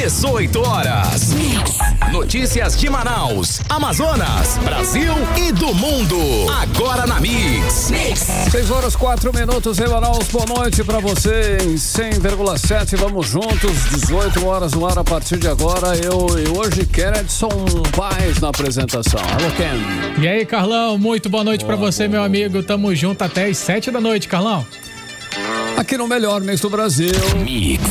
18 horas. Notícias de Manaus, Amazonas, Brasil e do mundo. Agora na Mix. 6 horas 4 minutos em Manaus. Boa noite pra você em 100,7. Vamos juntos, 18 horas no ar a partir de agora. Eu hoje Edson Paes na apresentação. Alô, Ken. E aí, Carlão, muito boa noite pra você, meu amigo. Tamo junto até às 7 da noite, Carlão. Aqui no melhor Mix do Brasil. Mix.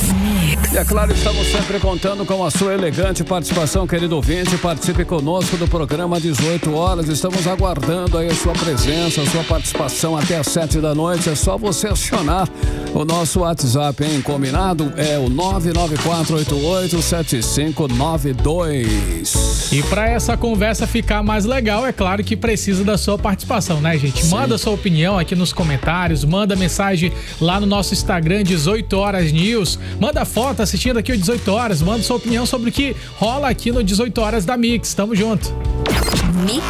E é claro, estamos sempre contando com a sua elegante participação, querido ouvinte. Participe conosco do programa 18 horas. Estamos aguardando aí a sua presença, a sua participação até às 7 da noite. É só você acionar o nosso WhatsApp, hein? Combinado? É o 994887592. E para essa conversa ficar mais legal, é claro que precisa da sua participação, né, gente? Sim. Manda sua opinião aqui nos comentários, manda mensagem lá no nosso Instagram, 18 Horas News. Manda foto assistindo aqui o 18 Horas, manda sua opinião sobre o que rola aqui no 18 Horas da Mix. Tamo junto. Mix.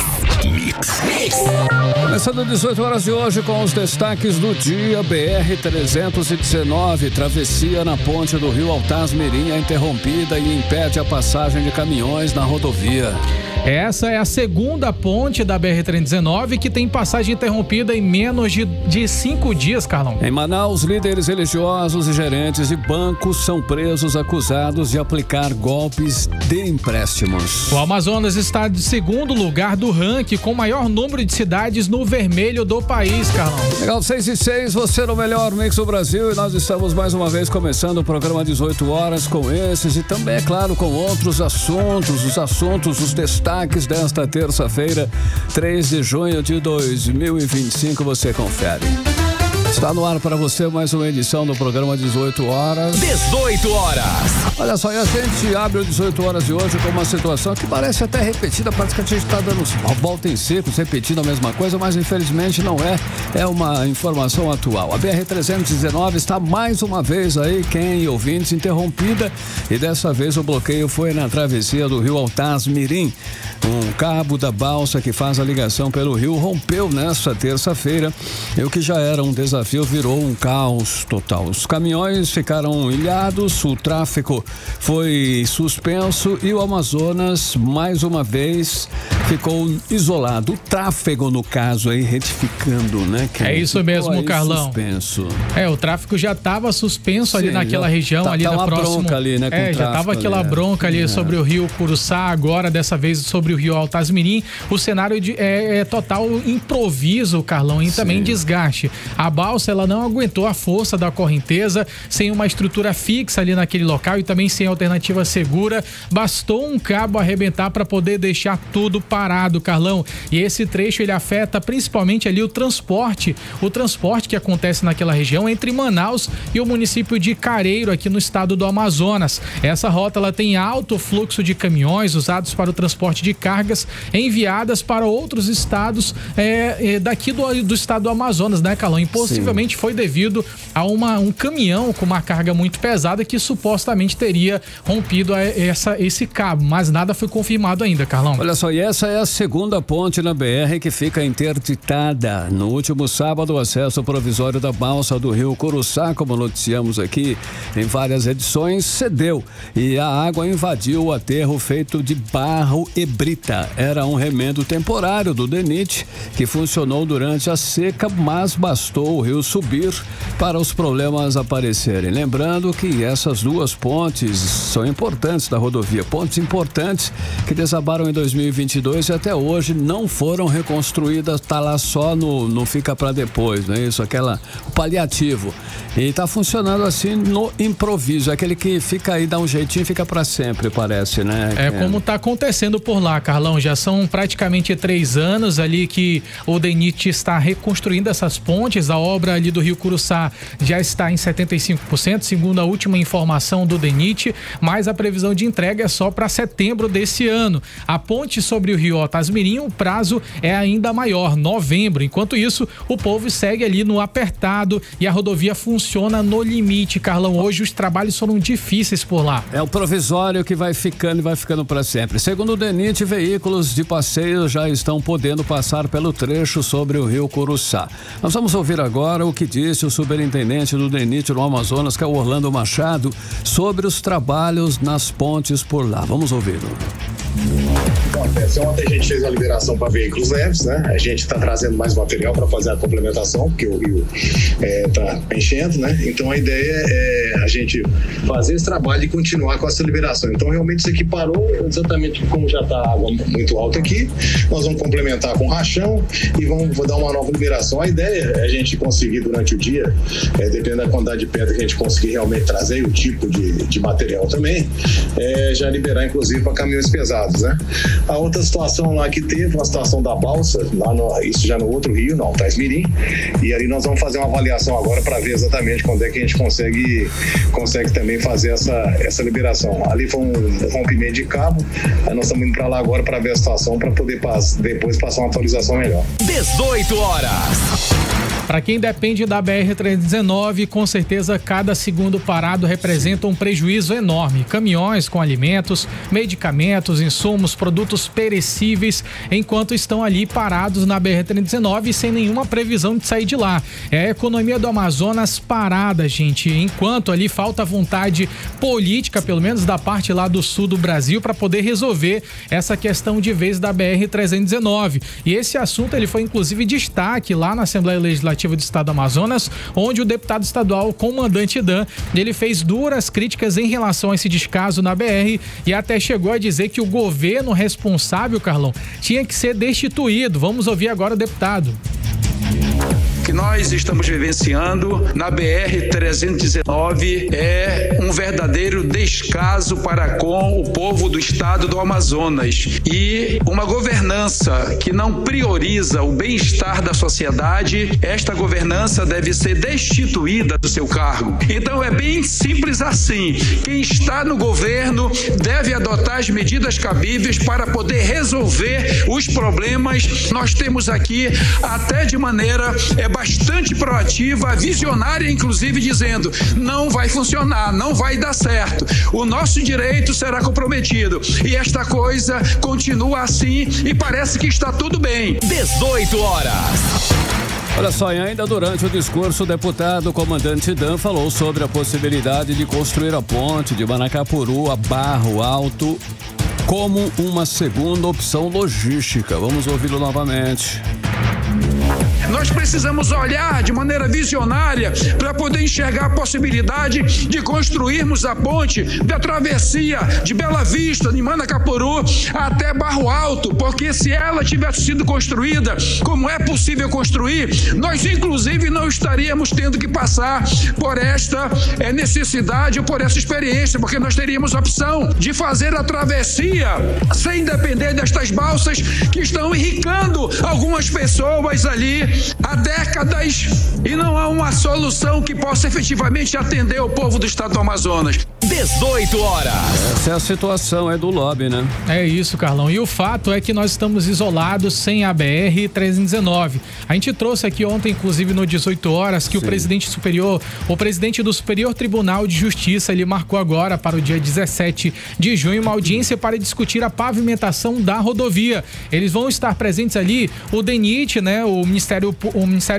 Começando 18 horas de hoje com os destaques do dia. BR-319, travessia na ponte do Rio Altaz-Mirim é interrompida e impede a passagem de caminhões na rodovia. Essa é a segunda ponte da BR-319 que tem passagem interrompida em menos de 5 dias, Carlão. Em Manaus, líderes religiosos e gerentes de bancos são presos acusados de aplicar golpes de empréstimos. O Amazonas está de segundo lugar do ranking com o maior número de cidades no vermelho do país, Carlão. Legal, 6:06, você no melhor Mix do Brasil, e nós estamos mais uma vez começando o programa 18 horas com esses e também, é claro, com outros assuntos, os destaques desta terça-feira, 3 de junho de 2025, você confere. Está no ar para você mais uma edição do programa 18 horas. 18 horas. Olha só, e a gente abre o 18 horas de hoje com uma situação que parece até repetida, parece que a gente está dando volta em círculos, repetindo a mesma coisa, mas infelizmente não é. É uma informação atual. A BR-319 está mais uma vez aí, quem ouvintes, interrompida, e dessa vez o bloqueio foi na travessia do Rio Altaz-Mirim. Um cabo da balsa que faz a ligação pelo rio rompeu nesta terça-feira, e o que já era um desafio virou um caos total. Os caminhões ficaram ilhados, o tráfego foi suspenso e o Amazonas, mais uma vez, ficou isolado. O tráfego, no caso, aí, retificando, né? É isso mesmo, Carlão. Suspenso. O tráfego já estava suspenso ali naquela região, ali da próxima. Bronca ali, né? Já estava aquela bronca ali sobre o rio Curuçá, agora dessa vez sobre o rio Altaz-Mirim. O cenário é total improviso, Carlão, e também desgaste. A balsa, ela não aguentou a força da correnteza, sem uma estrutura fixa ali naquele local e também sem alternativa segura. Bastou um cabo arrebentar para poder deixar tudo parado, Carlão. E esse trecho, ele afeta principalmente ali o transporte que acontece naquela região entre Manaus e o município de Careiro, aqui no estado do Amazonas. Essa rota, ela tem alto fluxo de caminhões usados para o transporte de cargas enviadas para outros estados daqui do estado do Amazonas, né, Carlão? E possivelmente foi devido a um caminhão com uma carga muito pesada que supostamente teria rompido esse cabo, mas nada foi confirmado ainda, Carlão. Olha só, e essa é a segunda ponte na BR que fica interditada. No último sábado, o acesso provisório da balsa do rio Curuçá, como noticiamos aqui em várias edições, cedeu e a água invadiu o aterro feito de barro e brita. Era um remendo temporário do DENIT que funcionou durante a seca, mas bastou o rio subir para os problemas aparecerem. Lembrando que essas duas pontes são importantes da rodovia, pontes importantes que desabaram em 2022 e até hoje não foram reconstruídas, tá lá só no fica para depois, não é isso? O paliativo. E tá funcionando assim no improviso, aquele que fica aí, dá um jeitinho e fica para sempre, parece, né? Como tá acontecendo por lá, Carlão, já são praticamente 3 anos ali que o DENIT está reconstruindo essas pontes. A obra ali do rio Curuçá já está em 75%, segundo a última informação do DENIT, mas a previsão de entrega é só para setembro desse ano. A ponte sobre o Rio Altasmirim, o prazo é ainda maior, novembro. Enquanto isso, o povo segue ali no apertado e a rodovia funciona no limite, Carlão. Hoje os trabalhos foram difíceis por lá. É o provisório que vai ficando para sempre. Segundo o DENIT, veículos de passeio já estão podendo passar pelo trecho sobre o Rio Curuçá. Nós vamos ouvir agora o que disse o superintendente do DENIT no Amazonas, que é o Orlando Machado, sobre os trabalhos nas pontes por lá. Vamos ouvi-lo. Ontem a gente fez a liberação para veículos leves, né? A gente está trazendo mais material para fazer a complementação, porque o rio está enchendo, né? Então a ideia é a gente fazer esse trabalho e continuar com essa liberação. Então realmente isso aqui parou, exatamente como já está a água muito alta aqui, nós vamos complementar com rachão e vamos dar uma nova liberação. A ideia é a gente conseguir durante o dia, dependendo da quantidade de pedra que a gente conseguir realmente trazer, o tipo de material também, já liberar inclusive para caminhões pesados, né? A outra situação lá que teve, uma situação da balsa, isso já no outro rio, no Altasmirim, e ali nós vamos fazer uma avaliação agora para ver exatamente quando é que a gente consegue também fazer essa liberação. Ali foi um rompimento de cabo, aí nós estamos indo para lá agora para ver a situação, para poder depois passar uma atualização melhor. 18 horas. Para quem depende da BR-319, com certeza cada segundo parado representa um prejuízo enorme. Caminhões com alimentos, medicamentos, insumos, produtos perecíveis, enquanto estão ali parados na BR-319 sem nenhuma previsão de sair de lá. É a economia do Amazonas parada, gente, enquanto ali falta vontade política, pelo menos da parte lá do sul do Brasil, para poder resolver essa questão de vez da BR-319. E esse assunto ele foi inclusive destaque lá na Assembleia Legislativa do Estado do Amazonas, onde o deputado estadual Comandante Dan, ele fez duras críticas em relação a esse descaso na BR e até chegou a dizer que o governo responsável, Carlão, tinha que ser destituído. Vamos ouvir agora o deputado. Que nós estamos vivenciando na BR-319 é um verdadeiro descaso para com o povo do estado do Amazonas e uma governança que não prioriza o bem-estar da sociedade. Esta governança deve ser destituída do seu cargo. Então é bem simples assim. Quem está no governo deve adotar as medidas cabíveis para poder resolver os problemas. Nós temos aqui até de maneira bastante proativa, visionária, inclusive dizendo: não vai funcionar, não vai dar certo, o nosso direito será comprometido. E esta coisa continua assim e parece que está tudo bem. 18 horas. Olha só, e ainda durante o discurso, o deputado Comandante Dan falou sobre a possibilidade de construir a ponte de Manacapuru a Barro Alto como uma segunda opção logística. Vamos ouvi-lo novamente. Nós precisamos olhar de maneira visionária para poder enxergar a possibilidade de construirmos a ponte da travessia de Bela Vista, de Manacapuru, até Barro Alto, porque se ela tivesse sido construída como é possível construir, nós inclusive não estaríamos tendo que passar por esta necessidade ou por essa experiência, porque nós teríamos a opção de fazer a travessia sem depender destas balsas que estão enricando algumas pessoas ali há décadas e não há uma solução que possa efetivamente atender o povo do estado do Amazonas. 18 horas. Essa é a situação, do lobby, né? É isso, Carlão. E o fato é que nós estamos isolados sem a BR-319. A gente trouxe aqui ontem, inclusive no 18 horas, que o presidente do Superior Tribunal de Justiça, ele marcou agora para o dia 17 de junho uma audiência para discutir a pavimentação da rodovia. Eles vão estar presentes ali o DENIT, né, o Ministério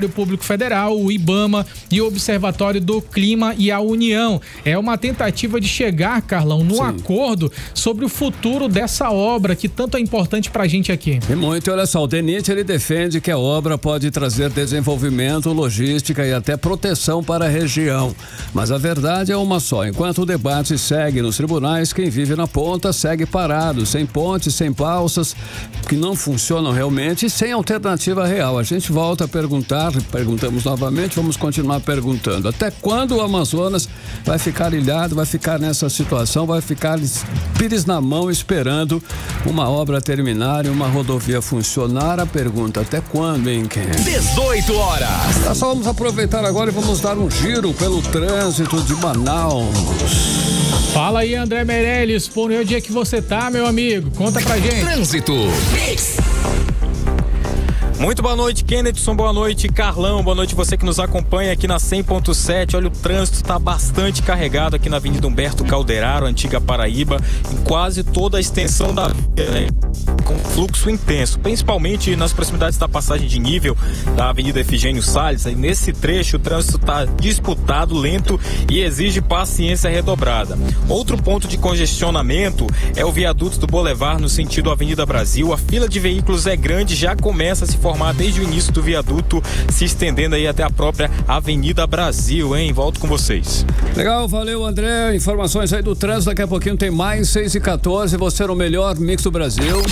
Público Federal, o IBAMA e o Observatório do Clima e a União. É uma tentativa de chegar, Carlão, num acordo sobre o futuro dessa obra que tanto é importante pra gente aqui. E muito, olha só, o DENIT ele defende que a obra pode trazer desenvolvimento, logística e até proteção para a região. Mas a verdade é uma só, enquanto o debate segue nos tribunais, quem vive na ponta segue parado, sem pontes, sem balsas, que não funcionam realmente e sem alternativa real. A gente volta a perguntamos novamente, vamos continuar perguntando. Até quando o Amazonas vai ficar ilhado, vai ficar nessa situação, vai ficar pires na mão esperando uma obra terminar e uma rodovia funcionar? A pergunta, até quando, hein, Ken? 18 horas. Nós só vamos aproveitar agora e vamos dar um giro pelo trânsito de Manaus. Fala aí, André Meirelles, por onde é que você tá, meu amigo? Conta pra gente. Trânsito. Muito boa noite, Kennedson, boa noite, Carlão, boa noite você que nos acompanha aqui na 100.7. Olha, o trânsito está bastante carregado aqui na Avenida Humberto Calderaro, antiga Paraíba, em quase toda a extensão da via, né? Com fluxo intenso, principalmente nas proximidades da passagem de nível da Avenida Efigênio Salles. Aí nesse trecho o trânsito está disputado, lento e exige paciência redobrada. Outro ponto de congestionamento é o viaduto do Boulevard no sentido Avenida Brasil. A fila de veículos é grande, já começa a se formar desde o início do viaduto, se estendendo aí até a própria Avenida Brasil, hein? Volto com vocês. Legal, valeu, André. Informações aí do trânsito, daqui a pouquinho tem mais 6h14, você no melhor mix do Brasil.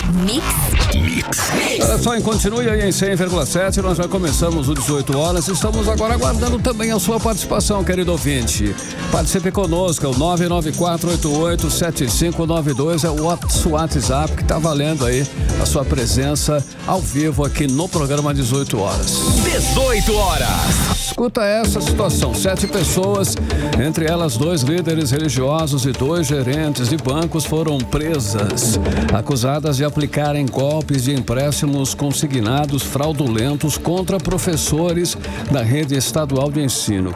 Olha só, continue aí em 100,7, nós já começamos às 18 horas, estamos agora aguardando também a sua participação, querido ouvinte. Participe conosco, é o 994887592, é o WhatsApp que está valendo aí a sua presença ao vivo aqui no programa 18 horas. 18 horas. Escuta essa situação, 7 pessoas, entre elas 2 líderes religiosos e 2 gerentes de bancos foram presas, acusadas de aplicarem golpes de empréstimos consignados fraudulentos contra professores da rede estadual de ensino.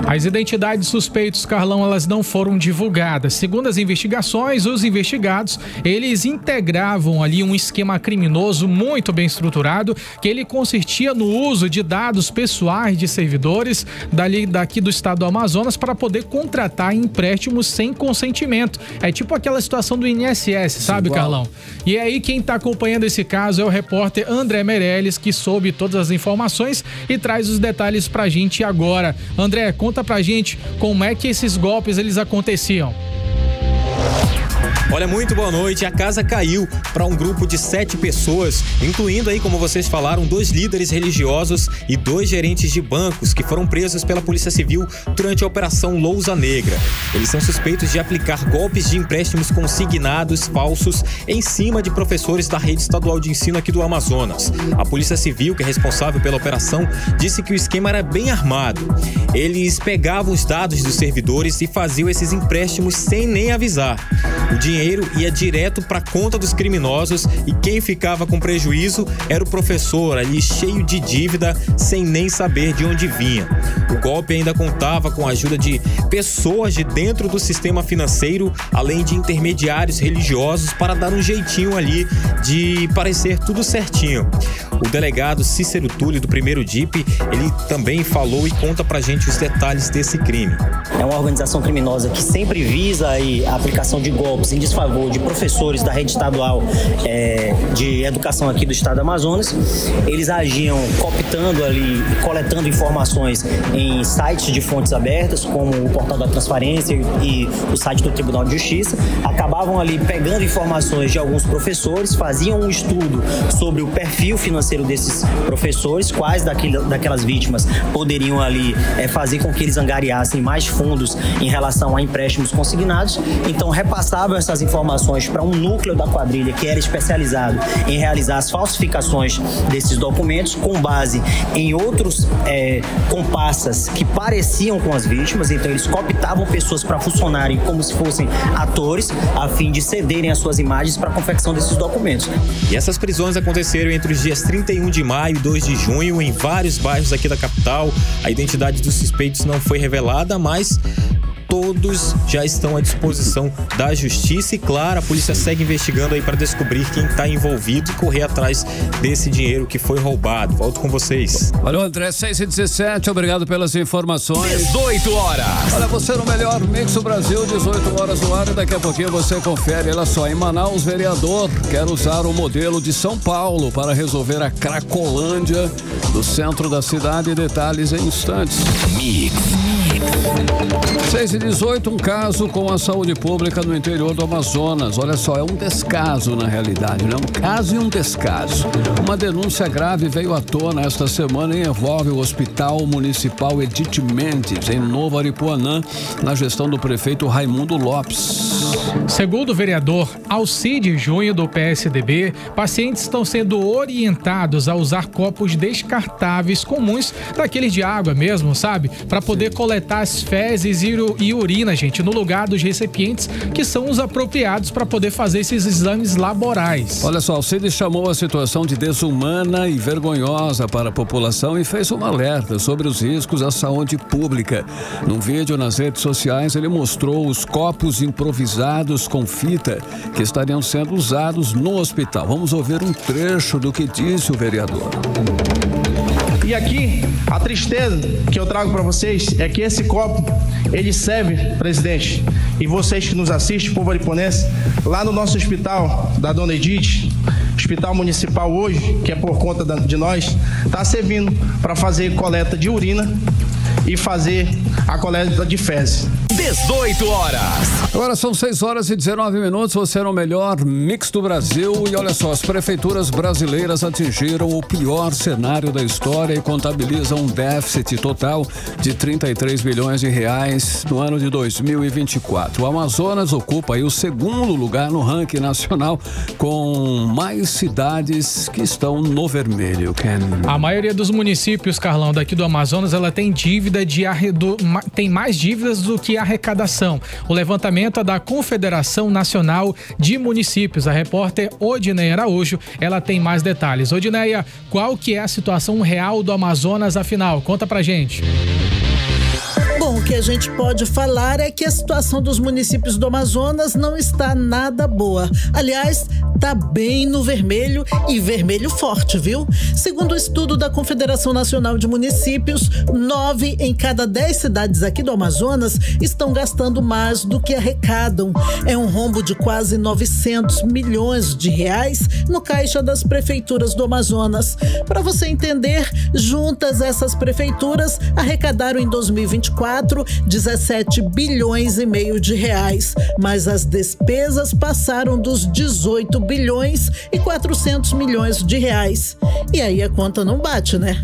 As identidades suspeitos, Carlão, elas não foram divulgadas. Segundo as investigações, os investigados, eles integravam ali um esquema criminoso muito bem estruturado, que ele consistia no uso de dados pessoais de servidores daqui do estado do Amazonas para poder contratar empréstimos sem consentimento. É tipo aquela situação do INSS, sabe, Carlão? E aí quem está acompanhando esse caso é o repórter André Meirelles, que soube todas as informações e traz os detalhes pra gente agora. André, conta pra gente como é que esses golpes eles aconteciam. Olha, muito boa noite. A casa caiu para um grupo de 7 pessoas, incluindo aí, como vocês falaram, 2 líderes religiosos e 2 gerentes de bancos que foram presos pela Polícia Civil durante a Operação Lousa Negra. Eles são suspeitos de aplicar golpes de empréstimos consignados falsos em cima de professores da rede estadual de ensino aqui do Amazonas. A Polícia Civil, que é responsável pela operação, disse que o esquema era bem armado. Eles pegavam os dados dos servidores e faziam esses empréstimos sem nem avisar. O dinheiro ia direto para a conta dos criminosos e quem ficava com prejuízo era o professor ali cheio de dívida, sem nem saber de onde vinha. O golpe ainda contava com a ajuda de pessoas de dentro do sistema financeiro, além de intermediários religiosos, para dar um jeitinho ali de parecer tudo certinho. O delegado Cícero Túlio, do 1º DIP, ele também falou e conta pra gente os detalhes desse crime. É uma organização criminosa que sempre visa aí a aplicação de golpes em desfavor de professores da rede estadual de educação aqui do estado do Amazonas. Eles agiam cooptando ali, coletando informações em sites de fontes abertas, como o Portal da Transparência e o site do Tribunal de Justiça. Acabavam ali pegando informações de alguns professores, faziam um estudo sobre o perfil financeiro desses professores, quais daquelas vítimas poderiam ali fazer com que eles angariassem mais fundos em relação a empréstimos consignados. Então repassavam essas informações para um núcleo da quadrilha que era especializado em realizar as falsificações desses documentos com base em outros comparsas que pareciam com as vítimas. Então eles cooptavam pessoas para funcionarem como se fossem atores, a fim de cederem as suas imagens para a confecção desses documentos. E essas prisões aconteceram entre os dias 31 de maio e 2 de junho em vários bairros aqui da capital. A identidade dos suspeitos não foi revelada, mas todos já estão à disposição da justiça e, claro, a polícia segue investigando aí para descobrir quem está envolvido e correr atrás desse dinheiro que foi roubado. Volto com vocês. Valeu, André. 6h17, obrigado pelas informações. 18 horas. Olha, você no melhor mix do Brasil, 18 horas no ar, e daqui a pouquinho você confere. Olha só, em Manaus, vereador quer usar o modelo de São Paulo para resolver a Cracolândia do centro da cidade. Detalhes em instantes. Mix. 6h18, um caso com a saúde pública no interior do Amazonas. Olha só, é um descaso na realidade, né? Um caso e um descaso. Uma denúncia grave veio à tona esta semana e envolve o Hospital Municipal Edith Mendes, em Novo Aripuanã, na gestão do prefeito Raimundo Lopes. Segundo o vereador Alcide Junho, do PSDB, pacientes estão sendo orientados a usar copos descartáveis comuns, daqueles de água mesmo, sabe? Para poder coletar coletar as fezes e urina, gente, no lugar dos recipientes que são os apropriados para poder fazer esses exames laborais. Olha só, o Cid chamou a situação de desumana e vergonhosa para a população e fez um alerta sobre os riscos à saúde pública. Num vídeo nas redes sociais, ele mostrou os copos improvisados com fita que estariam sendo usados no hospital. Vamos ouvir um trecho do que disse o vereador. E aqui, a tristeza que eu trago para vocês é que esse copo, ele serve, presidente, e vocês que nos assistem, povo ariponense, lá no nosso hospital da Dona Edith, hospital municipal hoje, que é por conta de nós, está servindo para fazer coleta de urina e fazer a coleta de fezes. 18 horas. Agora são 6h19. Você é o melhor mix do Brasil. E olha só, as prefeituras brasileiras atingiram o pior cenário da história e contabilizam um déficit total de 33 bilhões de reais no ano de 2024. O Amazonas ocupa aí o segundo lugar no ranking nacional, com mais cidades que estão no vermelho. A maioria dos municípios, Carlão, daqui do Amazonas, ela tem dívida tem mais dívidas do que arrecadação. O levantamento é da Confederação Nacional de Municípios. A repórter Odineia Araújo, ela tem mais detalhes. Odineia, qual que é a situação real do Amazonas, afinal? Conta pra gente. Bom, o que a gente pode falar é que a situação dos municípios do Amazonas não está nada boa. Aliás, tá bem no vermelho e vermelho forte, viu? Segundo o estudo da Confederação Nacional de Municípios, 9 em cada 10 cidades aqui do Amazonas estão gastando mais do que arrecadam. É um rombo de quase 900 milhões de reais no caixa das prefeituras do Amazonas. Para você entender, juntas essas prefeituras arrecadaram em 2024 17 bilhões e meio de reais, mas as despesas passaram dos 18 bilhões e 400 milhões de reais. E aí a conta não bate, né?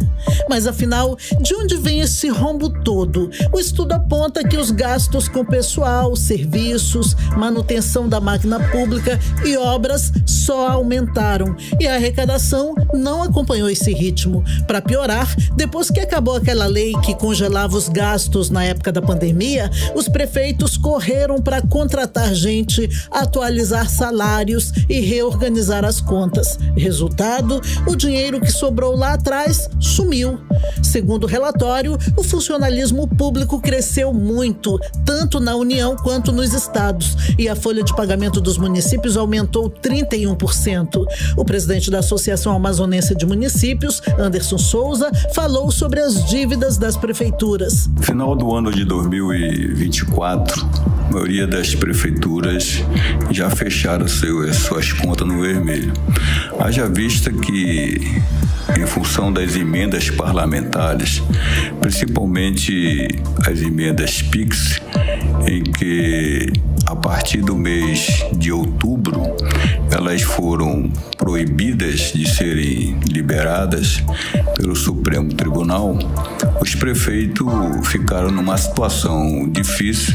Mas afinal, de onde vem esse rombo todo? O estudo aponta que os gastos com pessoal, serviços, manutenção da máquina pública e obras só aumentaram e a arrecadação não acompanhou esse ritmo. Para piorar, depois que acabou aquela lei que congelava os gastos na época da pandemia, os prefeitos correram para contratar gente, atualizar salários e reorganizar as contas. Resultado, o dinheiro que sobrou lá atrás sumiu. Segundo o relatório, o funcionalismo público cresceu muito, tanto na União quanto nos estados, e a folha de pagamento dos municípios aumentou 31%. O presidente da Associação Amazonense de Municípios, Anderson Souza, falou sobre as dívidas das prefeituras. No final do ano de 2024, a maioria das prefeituras já fecharam suas contas no vermelho. Haja vista que, em função das emendas parlamentares, principalmente as emendas PIX, em que a partir do mês de outubro elas foram proibidas de serem liberadas pelo Supremo Tribunal, os prefeitos ficaram numa situação difícil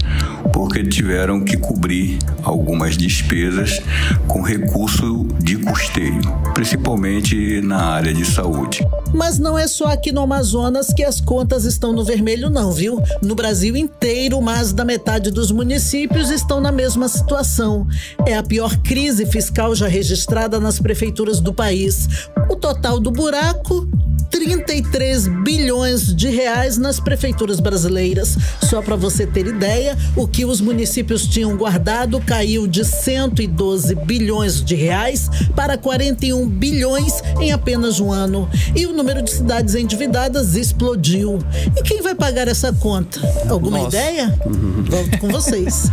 porque tiveram que cobrir algumas despesas com recurso de custeio, principalmente na área de saúde. Mas não é só aqui no Amazonas que as contas estão no vermelho não, viu? No Brasil inteiro, mais da metade dos municípios estão na mesma situação. É a pior crise fiscal já registrada nas prefeituras do país. O total do buraco, 33 bilhões de reais nas prefeituras brasileiras. Só para você ter ideia, o que os municípios tinham guardado caiu de 112 bilhões de reais para 41 bilhões em apenas um ano. E o número de cidades endividadas explodiu. E quem vai pagar essa conta? Alguma ideia? Volto com vocês.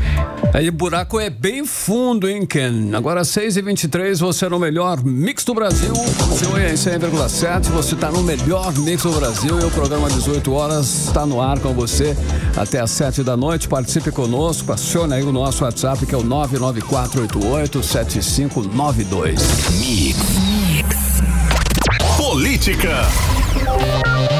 Aí o buraco é bem fundo, hein, Ken? Agora 6h23, você é no melhor mix do Brasil. Você é em 100,7, você tá no melhor mix do Brasil e o programa 18 horas está no ar com você até às 7 da noite. Participe conosco, acione aí o nosso WhatsApp que é o 994887592. Mix. Política.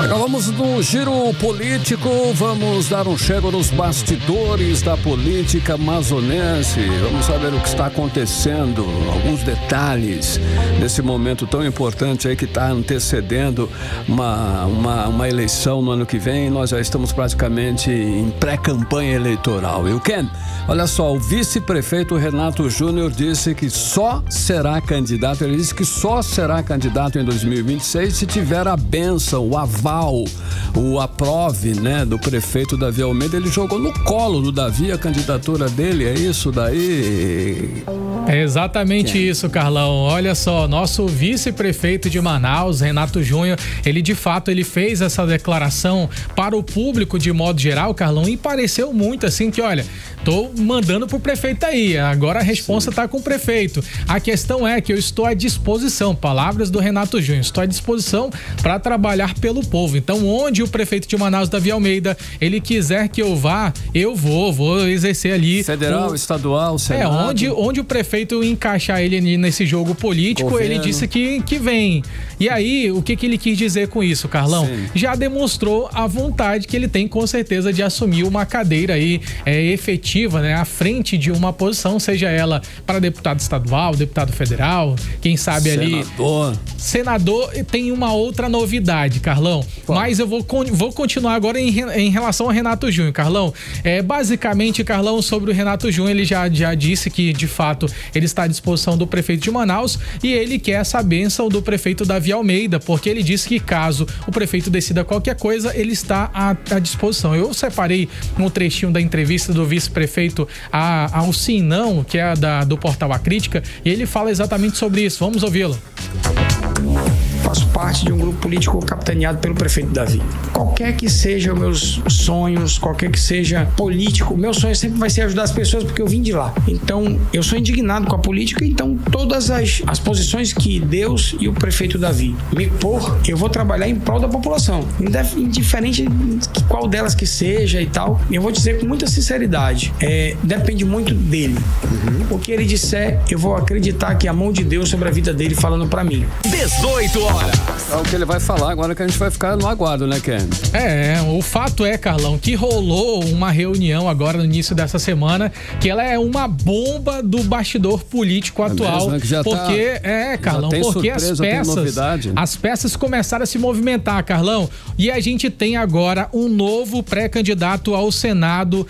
Agora vamos no giro político, vamos dar um chego nos bastidores da política amazonense. Vamos saber o que está acontecendo, alguns detalhes desse momento tão importante aí que está antecedendo uma eleição no ano que vem. Nós já estamos praticamente em pré-campanha eleitoral. E o Ken, olha só, o vice-prefeito Renato Júnior disse que só será candidato, ele disse que só será candidato em 2026 se tiver a bênção, o aval, o aprove, né, do prefeito Davi Almeida. Ele jogou no colo do Davi a candidatura dele, é isso daí? É exatamente isso, Carlão. Olha só, nosso vice-prefeito de Manaus, Renato Júnior, ele de fato ele fez essa declaração para o público de modo geral, Carlão, e pareceu muito assim que, olha, tô mandando pro prefeito aí, agora a responsa tá com o prefeito. A questão é que eu estou à disposição, palavras do Renato Júnior, estou à disposição para trabalhar pelo povo. Então, onde o prefeito de Manaus, Davi Almeida, ele quiser que eu vá, eu vou exercer ali. Federal, estadual, Senado. Onde o prefeito encaixar ele nesse jogo político, governo. Ele disse que vem. E aí, o que ele quis dizer com isso, Carlão? Sim. Já demonstrou a vontade que ele tem, com certeza, de assumir uma cadeira aí efetiva, né, à frente de uma posição, seja ela para deputado estadual, deputado federal, quem sabe senador. Senador. Tem uma outra novidade, Carlão. Qual? Mas eu vou continuar agora em relação ao Renato Júnior, Carlão. Basicamente, Carlão, sobre o Renato Júnior, ele já disse que, de fato, ele está à disposição do prefeito de Manaus e ele quer essa bênção do prefeito Davi Almeida, porque ele disse que caso o prefeito decida qualquer coisa, ele está à disposição. Eu separei um trechinho da entrevista do vice-prefeito ao Sim Não, que é do portal A Crítica, e ele fala exatamente sobre isso. Vamos ouvi-lo. Faço parte de um grupo político capitaneado pelo prefeito Davi. Qualquer que sejam meus sonhos, qualquer que seja político, meu sonho sempre vai ser ajudar as pessoas, porque eu vim de lá. Então, eu sou indignado com a política, então todas as posições que Deus e o prefeito Davi me pôr, eu vou trabalhar em prol da população. Indiferente de qual delas que seja e tal, eu vou dizer com muita sinceridade, depende muito dele. O que ele disser, eu vou acreditar que a mão de Deus sobre a vida dele falando pra mim. 18 horas. É o que ele vai falar agora, que a gente vai ficar no aguardo, né, Ken? O fato é, Carlão, que rolou uma reunião agora no início dessa semana, que ela é uma bomba do bastidor político atual. Mesmo, que já porque, Carlão, porque as peças começaram a se movimentar, Carlão, e a gente tem agora um novo pré-candidato ao Senado,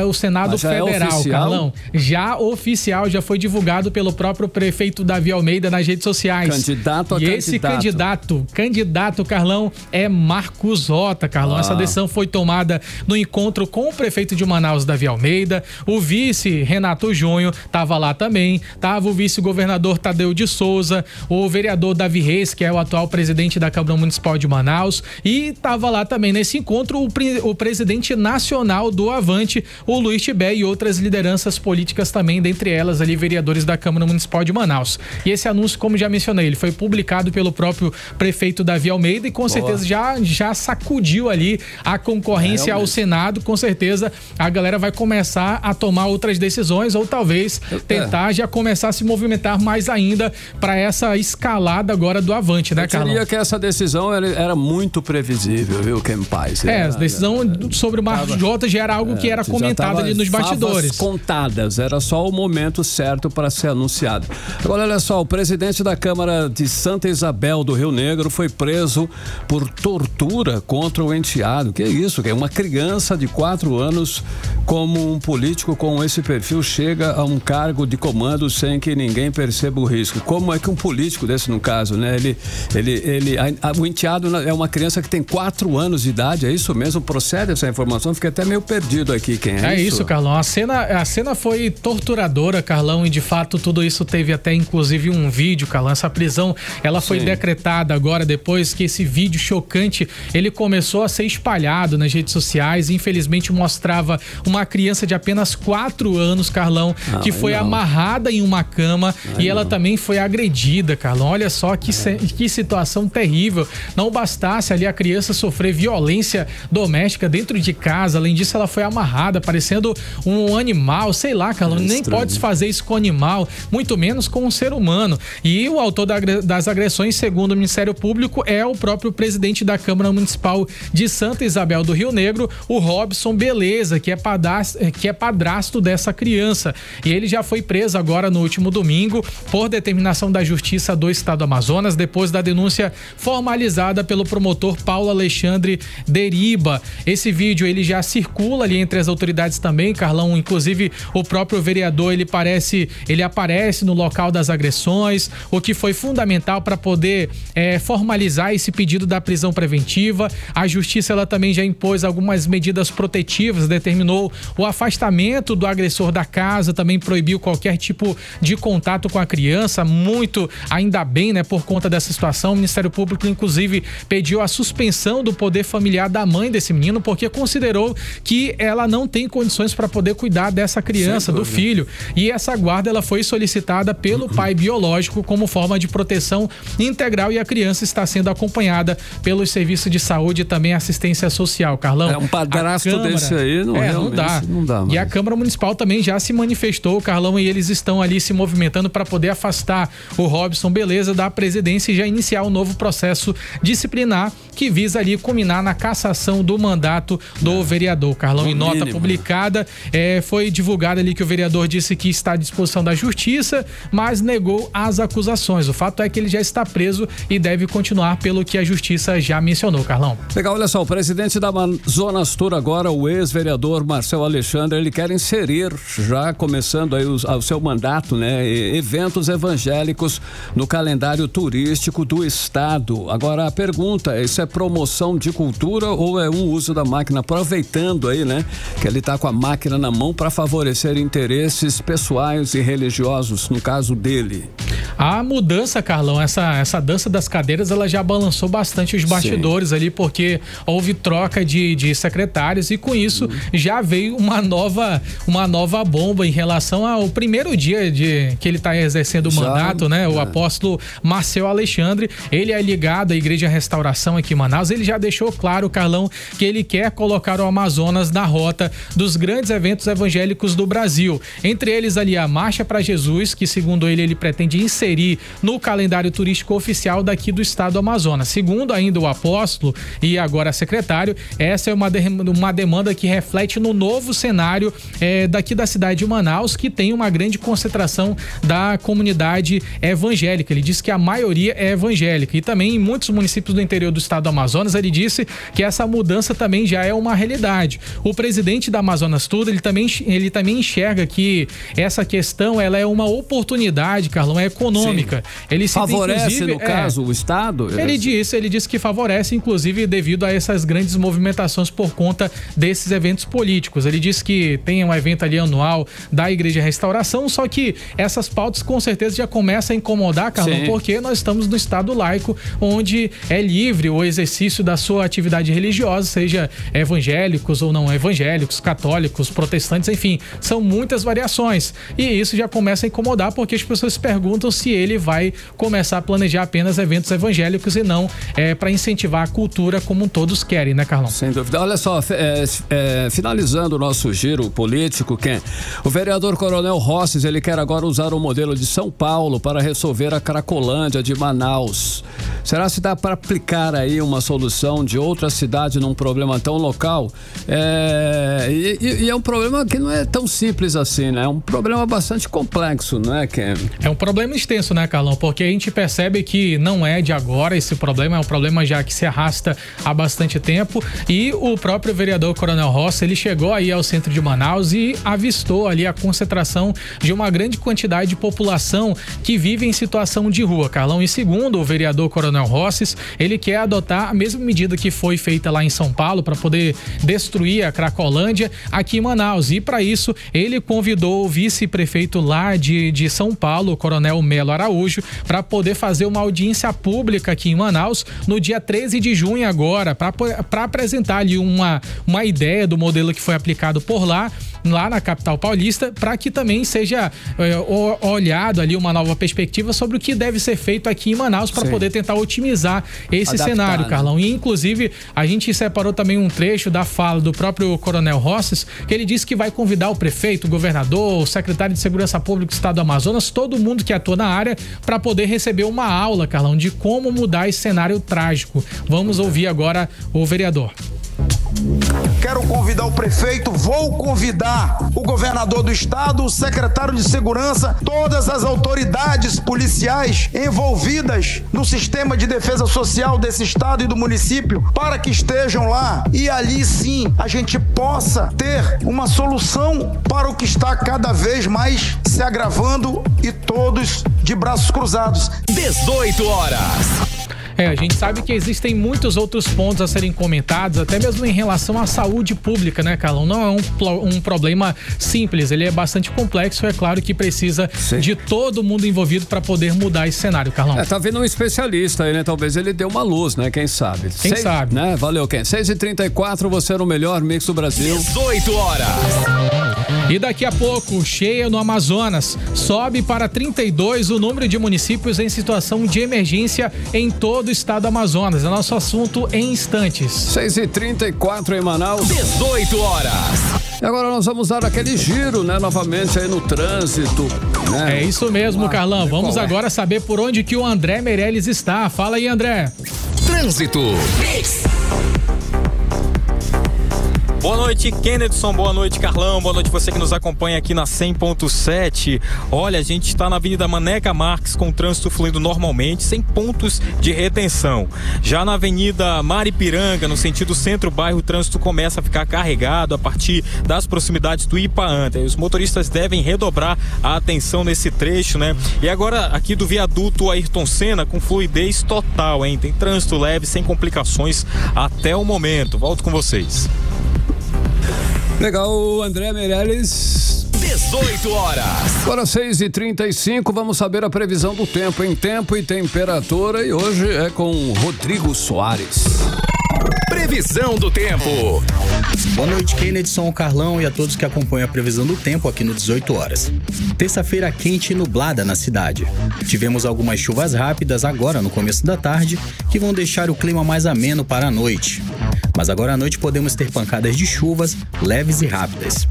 o Senado Federal, Carlão. Já oficial, já foi divulgado pelo próprio prefeito Davi Almeida nas redes sociais. Candidato a e esse candidato, Carlão, é Marcos Rota, Carlão. Essa decisão foi tomada no encontro com o prefeito de Manaus, Davi Almeida. O vice, Renato Júnior, estava lá também. Tava o vice-governador Tadeu de Souza, o vereador Davi Reis, que é o atual presidente da Câmara Municipal de Manaus. E tava lá também nesse encontro o presidente nacional do Avante, o Luiz Tibé, e outras lideranças políticas também, dentre elas ali vereadores da Câmara Municipal de Manaus. E esse anúncio, como já mencionei, ele foi publicado pelo próprio prefeito Davi Almeida e com certeza já sacudiu ali a concorrência ao Senado. Com certeza a galera vai começar a tomar outras decisões ou talvez tentar já começar a se movimentar mais ainda para essa escalada agora do Avante, né, Carlão? Eu diria que essa decisão era muito previsível, viu, Ken Paz? A decisão sobre o Marcos Jota já era algo que era comentado ali nos bastidores. Contadas, era só o momento certo para ser anunciado. Agora, olha só, o presidente da Câmara de Santa Isabel do Rio Negro foi preso por tortura contra o enteado. Que é isso? Que é uma criança de 4 anos. Como um político com esse perfil chega a um cargo de comando sem que ninguém perceba o risco? Como é que um político desse, no caso, né? O enteado é uma criança que tem 4 anos de idade, é isso mesmo? Procede essa informação? Fiquei até meio perdido aqui, quem é isso? É isso, Carlão. A cena foi torturadora, Carlão, e de fato tudo isso teve até inclusive um vídeo, Carlão. Essa prisão, ela foi decretada agora depois que esse vídeo chocante, ele começou a ser espalhado nas redes sociais e infelizmente mostrava uma criança de apenas 4 anos, Carlão, que foi amarrada em uma cama e ela também foi agredida, Carlão. Olha só que situação terrível. Não bastasse ali a criança sofrer violência doméstica dentro de casa, além disso ela foi amarrada, parecendo um animal, sei lá, Carlão, nem pode se fazer isso com animal, muito menos com um ser humano. E o autor das agressões, segundo o Ministério Ministério Público é o próprio presidente da Câmara Municipal de Santa Isabel do Rio Negro, o Robson Beleza, que é padrasto dessa criança. E ele já foi preso agora no último domingo por determinação da Justiça do Estado do Amazonas, depois da denúncia formalizada pelo promotor Paulo Alexandre Deriba. Esse vídeo ele já circula ali entre as autoridades também, Carlão, inclusive o próprio vereador ele aparece no local das agressões, o que foi fundamental para poder formalizar esse pedido da prisão preventiva. A Justiça ela também já impôs algumas medidas protetivas, determinou o afastamento do agressor da casa, também proibiu qualquer tipo de contato com a criança, muito ainda bem, né, por conta dessa situação. O Ministério Público inclusive pediu a suspensão do poder familiar da mãe desse menino, porque considerou que ela não tem condições para poder cuidar dessa criança, do filho, e essa guarda ela foi solicitada pelo pai biológico como forma de proteção integral, e a criança está sendo acompanhada pelos serviços de saúde e também assistência social, Carlão. É um padrasto desse aí, não dá. E a Câmara Municipal também já se manifestou, Carlão, e eles estão ali se movimentando para poder afastar o Robson Beleza da presidência e já iniciar um novo processo disciplinar que visa ali culminar na cassação do mandato do vereador, Carlão. Em nota publicada, foi divulgado ali que o vereador disse que está à disposição da Justiça, mas negou as acusações. O fato é que ele já está preso e deve continuar pelo que a Justiça já mencionou, Carlão. Legal, olha só, o presidente da Amazonas Tour agora, o ex-vereador Marcel Alexandre, ele quer inserir, já começando aí o seu mandato, né, eventos evangélicos no calendário turístico do estado. Agora a pergunta, isso é promoção de cultura ou é um uso da máquina, aproveitando aí, né, que ele tá com a máquina na mão para favorecer interesses pessoais e religiosos, no caso dele? A mudança, Carlão, essa dança das cadeiras, ela já balançou bastante os bastidores ali, porque houve troca de secretários e com isso já veio uma nova bomba em relação ao primeiro dia que ele está exercendo o mandato, né? O apóstolo Marcel Alexandre, ele é ligado à Igreja Restauração aqui em Manaus, ele já deixou claro, Carlão, que ele quer colocar o Amazonas na rota dos grandes eventos evangélicos do Brasil. Entre eles ali a Marcha para Jesus, que segundo ele pretende inserir no calendário turístico oficial daqui do estado do Amazonas. Segundo ainda o apóstolo e agora secretário, essa é uma demanda que reflete no novo cenário daqui da cidade de Manaus, que tem uma grande concentração da comunidade evangélica. Ele disse que a maioria é evangélica e também em muitos municípios do interior do estado do Amazonas, ele disse que essa mudança também já é uma realidade. O presidente da Amazonas Tour, ele também enxerga que essa questão ela é uma oportunidade, Carlão, é econômica. Ele favorece, no caso, o estado? Ele disse que favorece, inclusive, devido a essas grandes movimentações por conta desses eventos políticos. Ele disse que tem um evento ali anual da Igreja Restauração, só que essas pautas com certeza já começam a incomodar, Carlão, porque nós estamos no estado laico, onde é livre o exercício da sua atividade religiosa, seja evangélicos ou não evangélicos, católicos, protestantes, enfim, são muitas variações. E isso já começa a incomodar, porque as pessoas se perguntam se ele vai começar a planejar apenas eventos evangélicos e não para incentivar a cultura como todos querem, né, Carlão? Sem dúvida. Olha só, finalizando o nosso giro político, o vereador Coronel Rosses, ele quer agora usar o modelo de São Paulo para resolver a Cracolândia de Manaus. Será se dá para aplicar aí uma solução de outra cidade num problema tão local? E é um problema que não é tão simples assim, né? É um problema bastante complexo, não é, Ken? É um problema extenso, né, Carlão? Porque a gente percebe que não é de agora esse problema, é um problema já que se arrasta há bastante tempo, e o próprio vereador Coronel Rossi, ele chegou aí ao centro de Manaus e avistou ali a concentração de uma grande quantidade de população que vive em situação de rua, Carlão. E segundo o vereador Coronel Rossi, ele quer adotar a mesma medida que foi feita lá em São Paulo para poder destruir a Cracolândia aqui em Manaus. E para isso, ele convidou o vice-prefeito lá de São Paulo, o Coronel Melo Araújo, para poder fazer uma audiência pública aqui em Manaus no dia 13 de junho agora, para apresentar ali uma ideia do modelo que foi aplicado por lá lá na capital paulista, para que também seja olhado ali uma nova perspectiva sobre o que deve ser feito aqui em Manaus para poder tentar otimizar esse cenário, Carlão. E inclusive a gente separou também um trecho da fala do próprio Coronel Rosses, que ele disse que vai convidar o prefeito, o governador, o secretário de Segurança Pública do Estado do Amazonas, todo mundo que atua na área, para poder receber uma aula, Carlão, de como mudar esse cenário trágico. Vamos ouvir agora o vereador. Quero convidar o prefeito, vou convidar o governador do estado, o secretário de segurança, todas as autoridades policiais envolvidas no sistema de defesa social desse estado e do município, para que estejam lá e ali sim a gente possa ter uma solução para o que está cada vez mais se agravando e todos de braços cruzados. 18 horas. A gente sabe que existem muitos outros pontos a serem comentados, até mesmo em relação à saúde pública, né, Carlão? Não é um problema simples, ele é bastante complexo, é claro que precisa de todo mundo envolvido para poder mudar esse cenário, Carlão. Tá vindo um especialista aí, né? Talvez ele dê uma luz, né? Quem sabe? Quem sabe? Né? Valeu, Ken. 6h34, você no melhor mix do Brasil. 18 horas. E daqui a pouco, cheia no Amazonas, sobe para 32 o número de municípios em situação de emergência em todo o estado do Amazonas. É nosso assunto em instantes. 6h34 em Manaus. 18 horas. E agora nós vamos dar aquele giro, né? Novamente aí no trânsito, né? É isso mesmo, Carlão. Vamos agora saber por onde que o André Meirelles está. Fala aí, André. Trânsito. Boa noite, Kennedson. Boa noite, Carlão. Boa noite você que nos acompanha aqui na 100.7. Olha, a gente está na Avenida Maneca Marques com o trânsito fluindo normalmente, sem pontos de retenção. Já na Avenida Maripiranga, no sentido centro-bairro, o trânsito começa a ficar carregado a partir das proximidades do Ipaanta. Os motoristas devem redobrar a atenção nesse trecho, né? E agora aqui do viaduto Ayrton Senna com fluidez total, hein? Tem trânsito leve, sem complicações até o momento. Volto com vocês. Legal, André Meirelles. 18 horas. Agora 6h35, vamos saber a previsão do tempo em tempo e temperatura. E hoje é com Rodrigo Soares. Previsão do tempo. Boa noite, Kennedson, Carlão e a todos que acompanham a previsão do tempo aqui no 18 horas. Terça-feira quente e nublada na cidade. Tivemos algumas chuvas rápidas agora no começo da tarde, que vão deixar o clima mais ameno para a noite. Mas agora à noite podemos ter pancadas de chuvas leves e rápidas.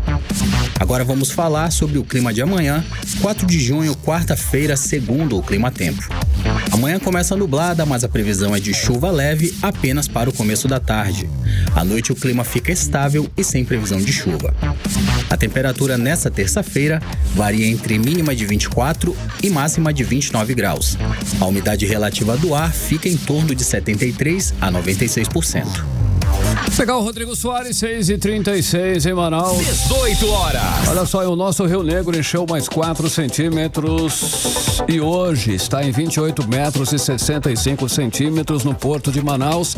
Agora vamos falar sobre o clima de amanhã, 4 de junho, quarta-feira, segundo o Clima Tempo. Amanhã começa nublada, mas a previsão é de chuva leve apenas para o começo da tarde. À noite o clima fica estável e sem previsão de chuva. A temperatura nesta terça-feira varia entre mínima de 24 e máxima de 29 graus. A umidade relativa do ar fica em torno de 73% a 96%. Legal, Rodrigo Soares, 6h36 em Manaus. 18 horas. Olha só, o nosso Rio Negro encheu mais 4 centímetros e hoje está em 28 metros e 65 centímetros no Porto de Manaus.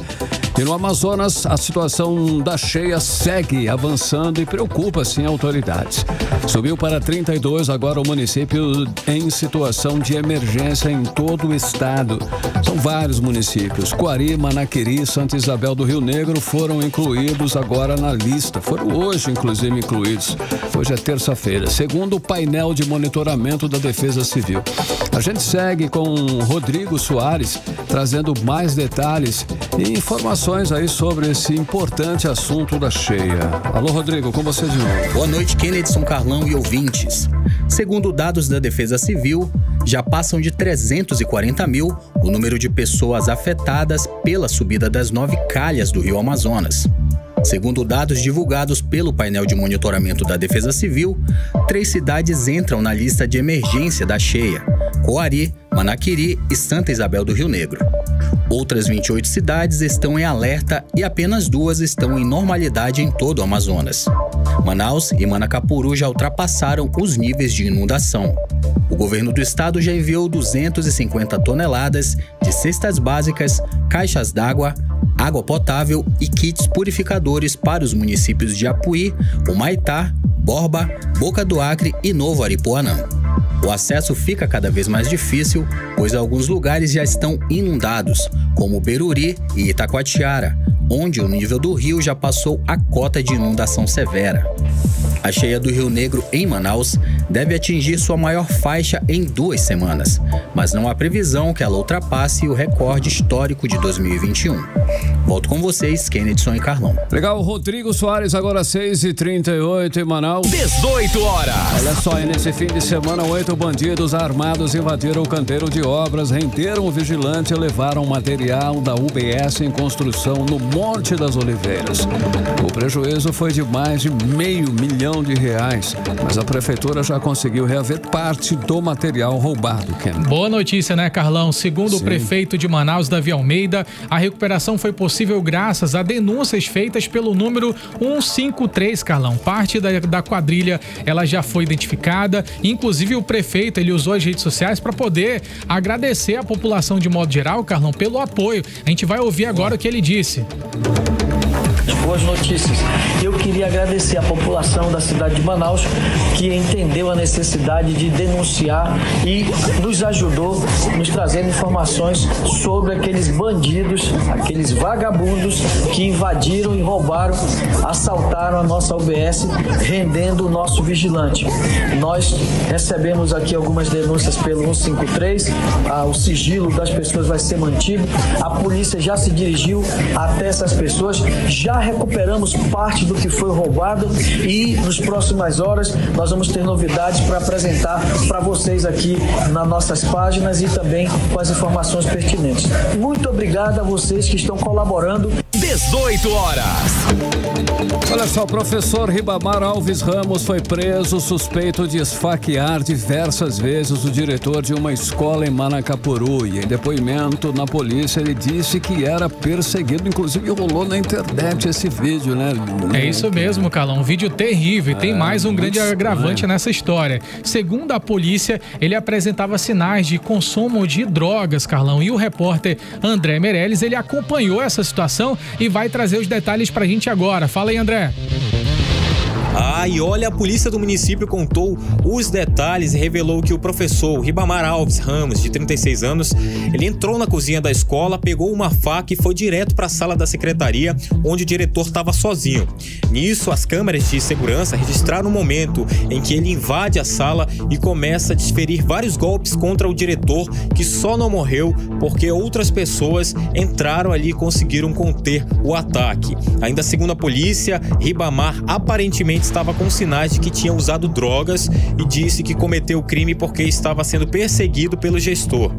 E no Amazonas, a situação da cheia segue avançando e preocupa, sim, autoridades. Subiu para 32 agora o município em situação de emergência em todo o estado. São vários municípios. Coari, Manaquiri, Santa Isabel do Rio Negro foram incluídos agora na lista. Foram hoje, inclusive, incluídos. Hoje é terça-feira, segundo o painel de monitoramento da Defesa Civil. A gente segue com o Rodrigo Soares, trazendo mais detalhes e informações aí sobre esse importante assunto da cheia. Alô, Rodrigo, com você de novo. Boa noite, Kennedson, Carlão e ouvintes. Segundo dados da Defesa Civil, já passam de 340 mil o número de pessoas afetadas pela subida das 9 calhas do Rio Amazonas. Segundo dados divulgados pelo painel de monitoramento da Defesa Civil, 3 cidades entram na lista de emergência da cheia: Coari, Manaquiri e Santa Isabel do Rio Negro. Outras 28 cidades estão em alerta e apenas 2 estão em normalidade em todo o Amazonas. Manaus e Manacapuru já ultrapassaram os níveis de inundação. O governo do estado já enviou 250 toneladas de cestas básicas, caixas d'água, água potável e kits purificadores para os municípios de Apuí, Humaitá, Borba, Boca do Acre e Novo Aripuanã. O acesso fica cada vez mais difícil, pois alguns lugares já estão inundados, como Beruri e Itacoatiara, onde o nível do rio já passou a cota de inundação severa. A cheia do Rio Negro em Manaus deve atingir sua maior faixa em 2 semanas, mas não há previsão que ela ultrapasse o recorde histórico de 2021. Volto com vocês, Kennedson e Carlão. Legal, Rodrigo Soares, agora 6h38 em Manaus. 18 horas. Olha só, e nesse fim de semana, 8 bandidos armados invadiram o canteiro de obras, renderam o vigilante e levaram material da UBS em construção no Monte das Oliveiras. O prejuízo foi de mais de R$500 milhão, mas a prefeitura já conseguiu reaver parte do material roubado, Ken. Boa notícia, né, Carlão? Segundo o prefeito de Manaus, Davi Almeida, a recuperação foi possível graças a denúncias feitas pelo número 153, Carlão. Parte da quadrilha, ela já foi identificada. Inclusive, o prefeito, ele usou as redes sociais para poder agradecer a população de modo geral, Carlão, pelo apoio. A gente vai ouvir agora o que ele disse. Boas notícias. Eu queria agradecer à população da cidade de Manaus que entendeu a necessidade de denunciar e nos ajudou, nos trazendo informações sobre aqueles bandidos, aqueles vagabundos que invadiram e roubaram, assaltaram a nossa UBS, rendendo o nosso vigilante. Nós recebemos aqui algumas denúncias pelo 153, o sigilo das pessoas vai ser mantido, a polícia já se dirigiu até essas pessoas, já recuperamos parte do que foi roubado e nas próximas horas nós vamos ter novidades para apresentar para vocês aqui nas nossas páginas e também com as informações pertinentes. Muito obrigado a vocês que estão colaborando. 18 horas. Olha só, o professor Ribamar Alves Ramos foi preso suspeito de esfaquear diversas vezes o diretor de uma escola em Manacapuru. E em depoimento na polícia ele disse que era perseguido, inclusive rolou na internet esse vídeo, né? É isso mesmo, Carlão, um vídeo terrível. E tem mais um grande agravante nessa história. Segundo a polícia, ele apresentava sinais de consumo de drogas, Carlão. E o repórter André Meirelles, ele acompanhou essa situação e vai trazer os detalhes pra gente agora. Fala aí, André. E olha, a polícia do município contou os detalhes e revelou que o professor Ribamar Alves Ramos, de 36 anos, ele entrou na cozinha da escola, pegou uma faca e foi direto para a sala da secretaria, onde o diretor estava sozinho. Nisso, as câmeras de segurança registraram o momento em que ele invade a sala e começa a desferir vários golpes contra o diretor, que só não morreu porque outras pessoas entraram ali e conseguiram conter o ataque. Ainda segundo a polícia, Ribamar aparentemente estava com sinais de que tinha usado drogas e disse que cometeu o crime porque estava sendo perseguido pelo gestor.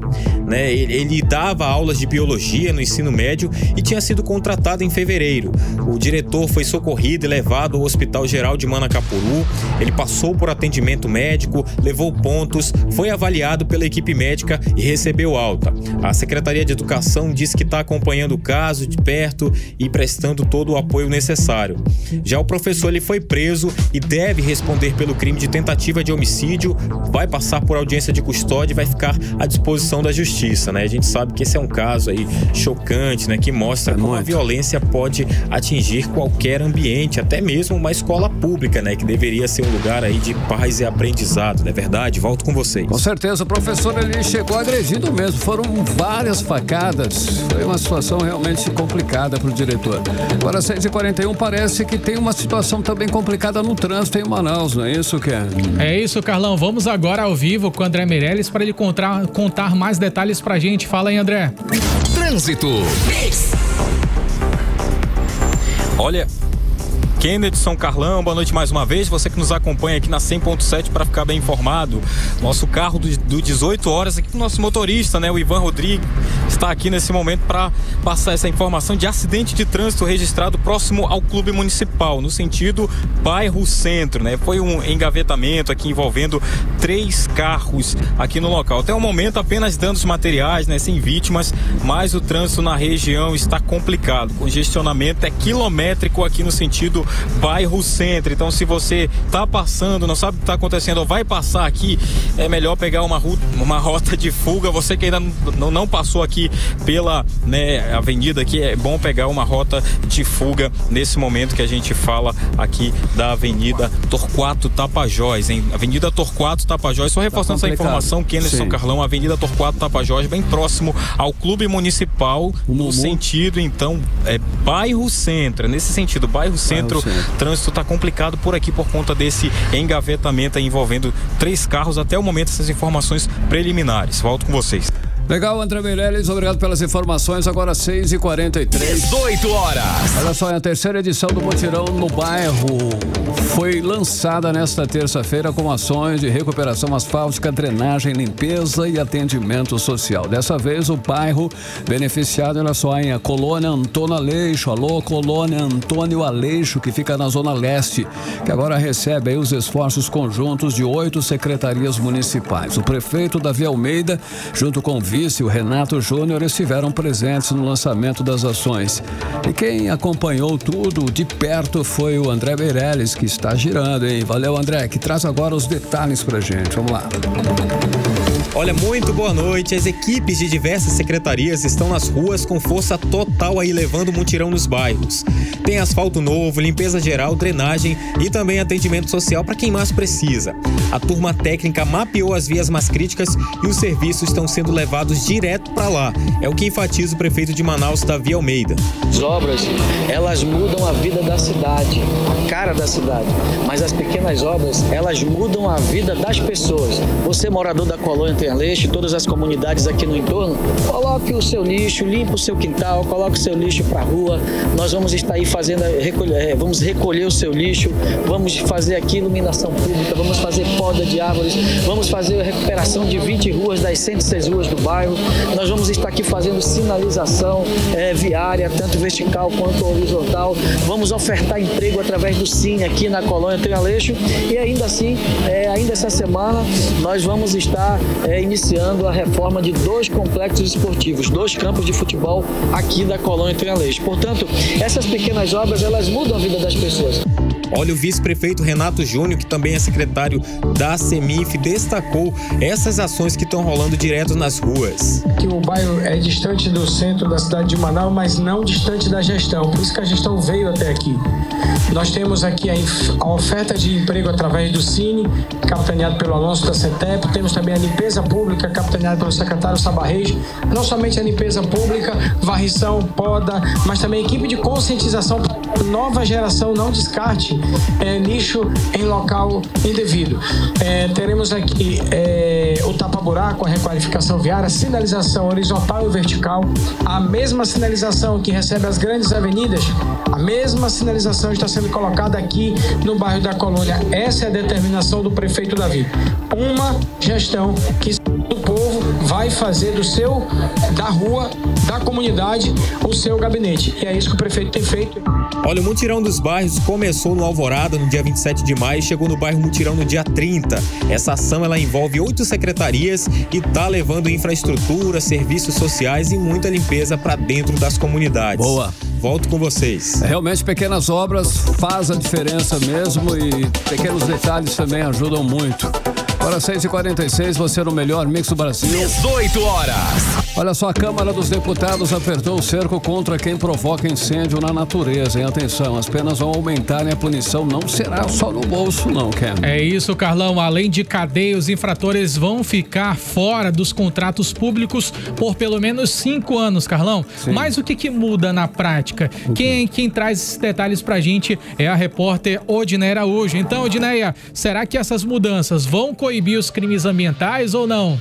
Ele dava aulas de biologia no ensino médio e tinha sido contratado em fevereiro. O diretor foi socorrido e levado ao Hospital Geral de Manacapuru. Ele passou por atendimento médico, levou pontos, foi avaliado pela equipe médica e recebeu alta. A Secretaria de Educação disse que está acompanhando o caso de perto e prestando todo o apoio necessário. Já o professor ele foi preso e deve responder pelo crime de tentativa de homicídio, vai passar por audiência de custódia e vai ficar à disposição da justiça, né? A gente sabe que esse é um caso aí chocante, né? Que mostra como a violência pode atingir qualquer ambiente, até mesmo uma escola pública, né? Que deveria ser um lugar aí de paz e aprendizado, não é verdade? Volto com vocês. Com certeza, o professor ele chegou agredido mesmo, foram várias facadas, foi uma situação realmente complicada para o diretor. Agora 6h41, parece que tem uma situação também complicada no trânsito em Manaus, não é isso, Ken? É isso, Carlão. Vamos agora ao vivo com o André Meirelles para ele contar mais detalhes pra gente. Fala aí, André. Trânsito. Olha, Kennedson, Carlão, boa noite mais uma vez. Você que nos acompanha aqui na 100.7 para ficar bem informado. Nosso carro do 18 horas aqui com o nosso motorista, né, o Ivan Rodrigues, está aqui nesse momento para passar essa informação de acidente de trânsito registrado próximo ao Clube Municipal, no sentido bairro Centro, né? Foi um engavetamento aqui envolvendo 3 carros aqui no local. Até o momento apenas danos materiais, né, sem vítimas, mas o trânsito na região está complicado. Congestionamento é quilométrico aqui no sentido bairro Centro. Então, se você está passando, não sabe o que está acontecendo ou vai passar aqui, é melhor pegar uma rota de fuga. Você que ainda não passou aqui pela, né, avenida aqui, é bom pegar uma rota de fuga nesse momento que a gente fala aqui da Avenida Torquato Tapajós, hein? Avenida Torquato Tapajós, só reforçando essa informação, Kennedson, Carlão, Avenida Torquato Tapajós, bem próximo ao Clube Municipal, no sentido, então, bairro Centro, nesse sentido, bairro Centro o trânsito está complicado por aqui por conta desse engavetamento envolvendo 3 carros. Até o momento, essas informações preliminares. Volto com vocês. Legal, André Meirelles, obrigado pelas informações. Agora 6h43. 18 horas. Olha só, a terceira edição do Mutirão no Bairro foi lançada nesta terça-feira com ações de recuperação asfáltica, drenagem, limpeza e atendimento social. Dessa vez, o bairro beneficiado, olha só, em a Colônia Antônio Aleixo. Alô, Colônia Antônio Aleixo, que fica na Zona Leste, que agora recebe aí os esforços conjuntos de 8 secretarias municipais. O prefeito Davi Almeida, junto com o vice, o Renato Júnior, estiveram presentes no lançamento das ações. E quem acompanhou tudo de perto foi o André Meirelles, que está girando, hein? Valeu, André, que traz agora os detalhes pra gente. Vamos lá. Olha, muito boa noite. As equipes de diversas secretarias estão nas ruas com força total aí levando o mutirão nos bairros. Tem asfalto novo, limpeza geral, drenagem e também atendimento social para quem mais precisa. A turma técnica mapeou as vias mais críticas e os serviços estão sendo levados direto para lá. É o que enfatiza o prefeito de Manaus, Davi Almeida. As obras, elas mudam a vida da cidade, a cara da cidade. Mas as pequenas obras, elas mudam a vida das pessoas. Você, morador da Colônia Antônio Aleixo, todas as comunidades aqui no entorno, coloque o seu lixo, limpe o seu quintal, coloque o seu lixo para a rua. Nós vamos estar aí fazendo, vamos recolher o seu lixo, vamos fazer aqui iluminação pública, vamos fazer poda de árvores, vamos fazer a recuperação de 20 ruas das 106 ruas do bairro. Nós vamos estar aqui fazendo sinalização viária, tanto vertical quanto horizontal. Vamos ofertar emprego através do Cine aqui na Colônia Antônio Aleixo e ainda assim, ainda essa semana, nós vamos estar iniciando a reforma de 2 complexos esportivos, 2 campos de futebol aqui da Colônia Antônio Aleixo. Portanto, essas pequenas obras, elas mudam a vida das pessoas. Olha, o vice-prefeito Renato Júnior, que também é secretário da CEMIF, destacou essas ações que estão rolando direto nas ruas. Que o bairro é distante do centro da cidade de Manaus, mas não distante da gestão. Por isso que a gestão veio até aqui. Nós temos aqui a oferta de emprego através do Cine, capitaneado pelo Alonso da CETEP. Temos também a limpeza pública, capitaneada pelo secretário Sabarrejo. Não somente a limpeza pública, varrição, poda, mas também a equipe de conscientização. Nova geração não descarte lixo em local indevido. Teremos aqui o tapa-buraco, a requalificação viária, sinalização horizontal e vertical, a mesma sinalização que recebe as grandes avenidas, a mesma sinalização está sendo colocada aqui no bairro da Colônia. Essa é a determinação do prefeito Davi. Uma gestão que o povo vai fazer da rua, da comunidade, o seu gabinete. E é isso que o prefeito tem feito. Olha, o Mutirão dos Bairros começou no Alvorada no dia 27 de maio e chegou no bairro Mutirão no dia 30. Essa ação ela envolve 8 secretarias e está levando infraestrutura, serviços sociais e muita limpeza para dentro das comunidades. Boa. Volto com vocês. Realmente, pequenas obras faz a diferença mesmo e pequenos detalhes também ajudam muito. Agora 6h46, você no melhor mix do Brasil. 18 horas. Olha só, a Câmara dos Deputados apertou o cerco contra quem provoca incêndio na natureza. E atenção, as penas vão aumentar e a punição não será só no bolso não, Ken. É isso, Carlão. Além de cadeia, os infratores vão ficar fora dos contratos públicos por pelo menos 5 anos, Carlão. Sim. Mas o que muda na prática? Quem traz esses detalhes pra gente é a repórter Odineia Araújo. Então, Odineia, será que essas mudanças vão coibir os crimes ambientais ou não?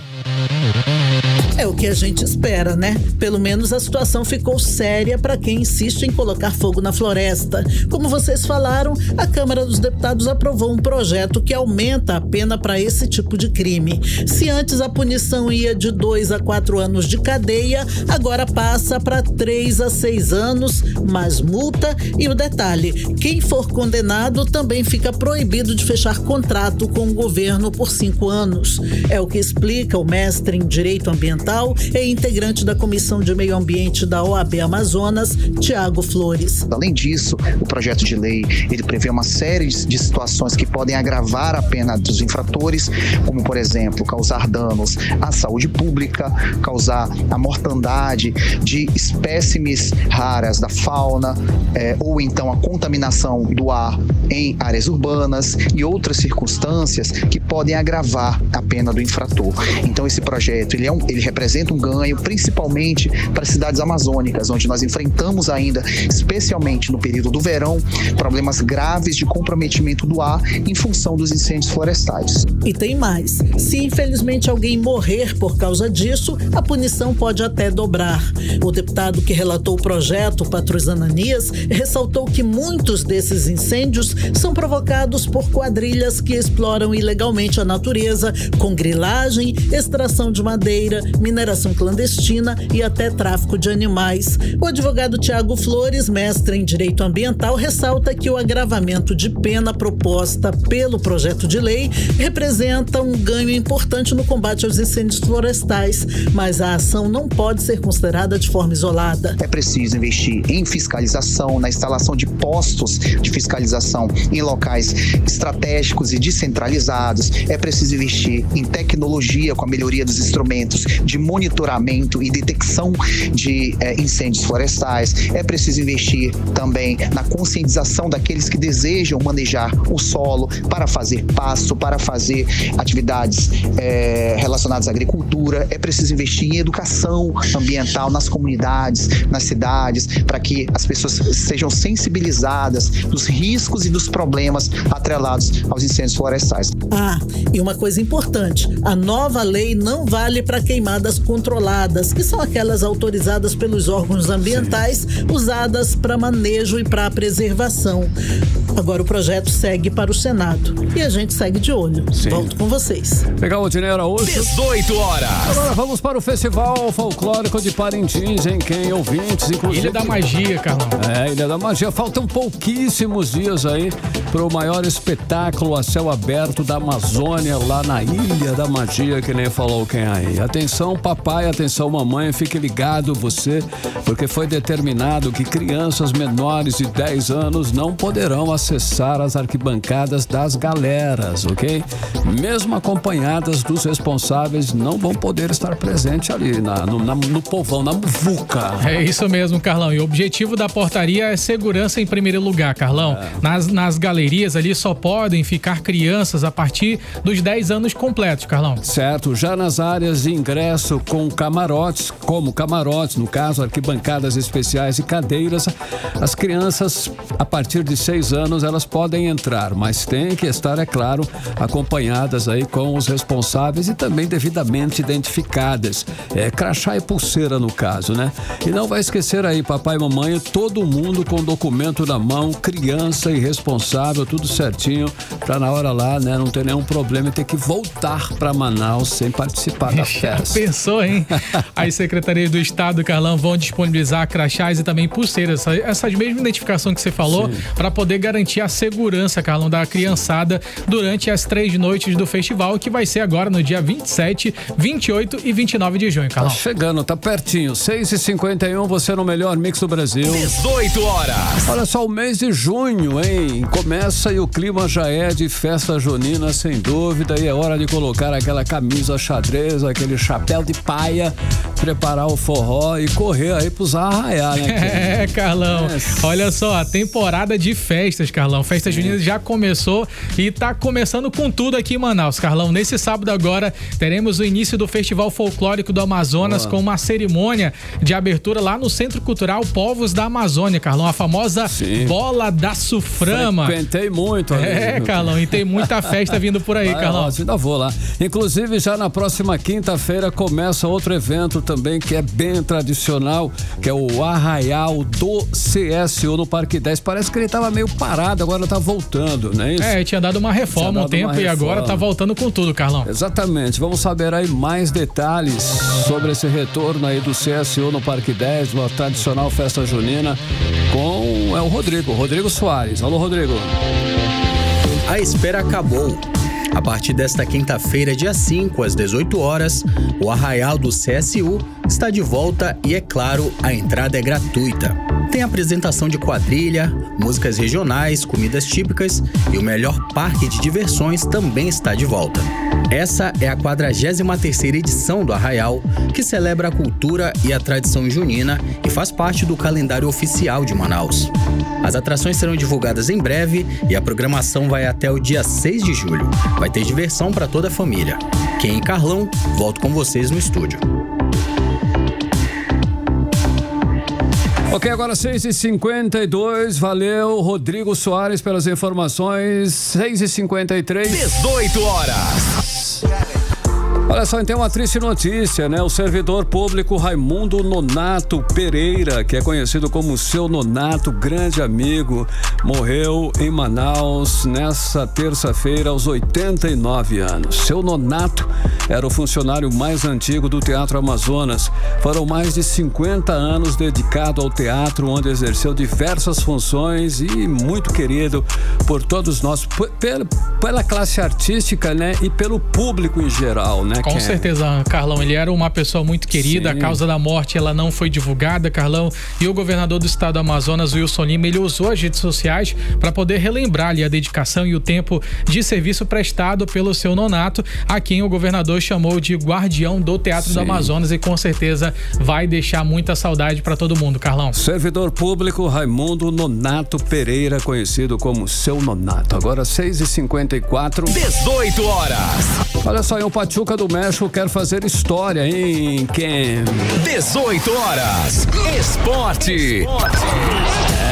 É o que a gente espera, né? Pelo menos a situação ficou séria para quem insiste em colocar fogo na floresta. Como vocês falaram, a Câmara dos Deputados aprovou um projeto que aumenta a pena para esse tipo de crime. Se antes a punição ia de 2 a 4 anos de cadeia, agora passa para 3 a 6 anos, mais multa e o detalhe, quem for condenado também fica proibido de fechar contrato com o governo por 5 anos. É o que explica o mestre em Direito Ambiental e integrante da Comissão de Meio Ambiente da OAB Amazonas, Tiago Flores. Além disso, o projeto de lei, ele prevê uma série de situações que podem agravar a pena dos infratores, como, por exemplo, causar danos à saúde pública, causar a mortandade de espécimes raras da fauna, ou então a contaminação do ar em áreas urbanas e outras circunstâncias que podem agravar a pena do infrator. Então, esse projeto, ele representa um ganho, principalmente para as cidades amazônicas, onde nós enfrentamos ainda, especialmente no período do verão, problemas graves de comprometimento do ar em função dos incêndios florestais. E tem mais. Se infelizmente alguém morrer por causa disso, a punição pode até dobrar. O deputado que relatou o projeto, Patrus Ananias, ressaltou que muitos desses incêndios são provocados por quadrilhas que exploram ilegalmente a natureza, com grilagem, extração de madeira, mineração clandestina e até tráfico de animais. O advogado Tiago Flores, mestre em Direito Ambiental, ressalta que o agravamento de pena proposta pelo projeto de lei representa um ganho importante no combate aos incêndios florestais, mas a ação não pode ser considerada de forma isolada. É preciso investir em fiscalização, na instalação de postos de fiscalização em locais estratégicos e descentralizados. É preciso investir em tecnologia com a melhoria dos instrumentos de monitoramento e detecção de incêndios florestais. É preciso investir também na conscientização daqueles que desejam manejar o solo para fazer pasto, para fazer atividades relacionadas à agricultura. É preciso investir em educação ambiental nas comunidades, nas cidades, para que as pessoas sejam sensibilizadas dos riscos e dos problemas atrelados aos incêndios florestais. E uma coisa importante, a nova lei não vale para queimadas controladas, que são aquelas autorizadas pelos órgãos ambientais, usadas para manejo e para preservação. Agora o projeto segue para o Senado e a gente segue de olho. Volto com vocês. Legal, Odinei Araújo. 18 horas. Agora vamos para o Festival Folclórico de Parintins, em quem ouvintes, inclusive... Ilha da Magia, Carlão. Ilha da Magia. Faltam pouquíssimos dias aí para o maior espetáculo a céu aberto da Amazônia, lá na Ilha da Magia, que nem falou quem aí. Atenção, papai, atenção, mamãe, fique ligado você, porque foi determinado que crianças menores de 10 anos não poderão acessar as arquibancadas das galeras, ok? Mesmo acompanhadas dos responsáveis, não vão poder estar presentes ali no povão, na muvuca. É isso mesmo, Carlão. E o objetivo da portaria é segurança em primeiro lugar, Carlão. Nas galerias ali só podem ficar crianças a partir dos 10 anos completos, Carlão. Certo. Já nas áreas de ingresso com camarotes, no caso, arquibancadas especiais e cadeiras, as crianças a partir de 6 anos elas podem entrar, mas tem que estar, é claro, acompanhadas aí com os responsáveis e também devidamente identificadas. Crachá e pulseira no caso, né? E não vai esquecer aí, papai e mamãe, todo mundo com documento na mão, criança e responsável, tudo certinho, pra na hora lá, né, não ter nenhum problema e ter que voltar pra Manaus sem participar da festa. Pensou, hein? As secretarias do Estado, Carlão, vão disponibilizar crachás e também pulseiras, essa mesma identificação que você falou, para poder garantir a segurança, Carlão, da criançada durante as 3 noites do festival, que vai ser agora no dia 27, 28 e 29 de junho, Carlão. Tá chegando, tá pertinho. 6h51, você no melhor mix do Brasil. 18 horas. Olha só, o mês de junho, hein? Começa e o clima já é de festa junina, sem dúvida, e é hora de colocar aquela camisa xadrez, aquele chapéu de paia, preparar o forró e correr aí pros arraiar, né? Carlão. Olha só, a temporada de festas, Carlão. Festa junina já começou e tá começando com tudo aqui em Manaus, Carlão. Nesse sábado agora, teremos o início do Festival Folclórico do Amazonas com uma cerimônia de abertura lá no Centro Cultural Povos da Amazônia, Carlão. A famosa Bola da Suframa. Frequentei muito ali. Carlão, e tem muita festa vindo por aí, Carlão. Ainda vou lá. Inclusive, já na próxima quinta-feira começa outro evento também que é bem tradicional, que é o Arraial do CSU no Parque 10. Parece que ele tava meio parado, agora tá voltando, não é isso? Tinha dado uma reforma um tempo e agora tá voltando com tudo, Carlão. Exatamente. Vamos saber aí mais detalhes sobre esse retorno aí do CSU no Parque 10, uma tradicional festa junina, com o Rodrigo Soares. Alô, Rodrigo. A espera acabou. A partir desta quinta-feira, dia 5, às 18 horas, o Arraial do CSU está de volta e, é claro, a entrada é gratuita. Tem apresentação de quadrilha, músicas regionais, comidas típicas e o melhor parque de diversões também está de volta. Essa é a 43ª edição do Arraial, que celebra a cultura e a tradição junina e faz parte do calendário oficial de Manaus. As atrações serão divulgadas em breve e a programação vai até o dia 6 de julho. Vai ter diversão para toda a família. Ken e Carlão, volto com vocês no estúdio. Ok, agora 6h52, valeu Rodrigo Soares pelas informações, 6h53. 18 horas. Olha só, então uma triste notícia, né? O servidor público Raimundo Nonato Pereira, que é conhecido como Seu Nonato, grande amigo, morreu em Manaus nessa terça-feira aos 89 anos. Seu Nonato era o funcionário mais antigo do Teatro Amazonas. Foram mais de 50 anos dedicado ao teatro, onde exerceu diversas funções e muito querido por todos nós, pela classe artística, né? E pelo público em geral, né? Com certeza, Carlão, ele era uma pessoa muito querida. Sim. A causa da morte, ela não foi divulgada, Carlão, e o governador do estado do Amazonas, Wilson Lima, ele usou as redes sociais para poder relembrar ali a dedicação e o tempo de serviço prestado pelo Seu Nonato, a quem o governador chamou de guardião do Teatro do Amazonas, e com certeza vai deixar muita saudade para todo mundo, Carlão. Servidor público Raimundo Nonato Pereira, conhecido como Seu Nonato. Agora 6h54. 18 horas. Olha só, o Pachuca do México quer fazer história, hein, Ken? 18 horas. Esporte.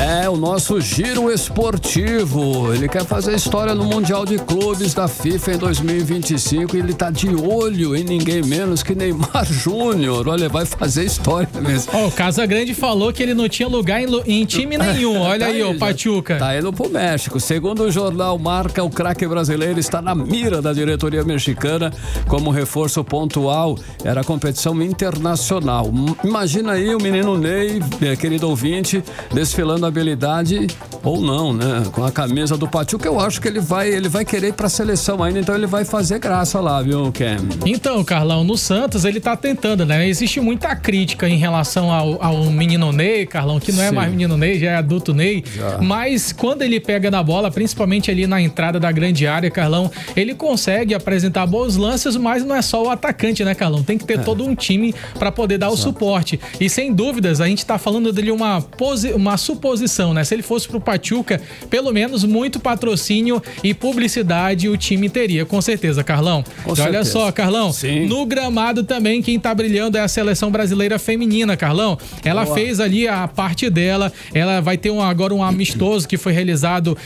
É, o nosso giro esportivo. Ele quer fazer história no Mundial de Clubes da FIFA em 2025 e ele tá de olho em ninguém menos que Neymar Júnior. Olha, vai fazer história mesmo. O Casagrande falou que ele não tinha lugar em time nenhum. Olha tá aí, o Pachuca. Tá indo pro México. Segundo o jornal Marca, o craque brasileiro está na mira da diretoria mexicana como reforço pontual. Era competição internacional. Imagina aí o menino Ney, querido ouvinte, desfilando habilidade ou não, né? Com a camisa do Pachuca, eu acho que ele vai querer ir pra seleção ainda, então ele vai fazer graça lá, viu, Ken? Então, Carlão, no Santos ele tá tentando, né? Existe muita crítica em relação ao menino Ney, Carlão, que não é mais menino Ney, já é adulto Ney, mas quando ele pega na bola, principalmente ali na entrada da grande área, Carlão, ele consegue apresentar bons lances, mas não é só o atacante, né, Carlão? Tem que ter todo um time para poder dar o suporte. E sem dúvidas, a gente tá falando dele uma suposição, né? Se ele fosse pro Pachuca, pelo menos muito patrocínio e publicidade o time teria, com certeza, Carlão. E olha só, Carlão, no gramado também quem tá brilhando é a seleção brasileira feminina, Carlão. Ela fez ali a parte dela, ela vai ter agora um amistoso que foi realizado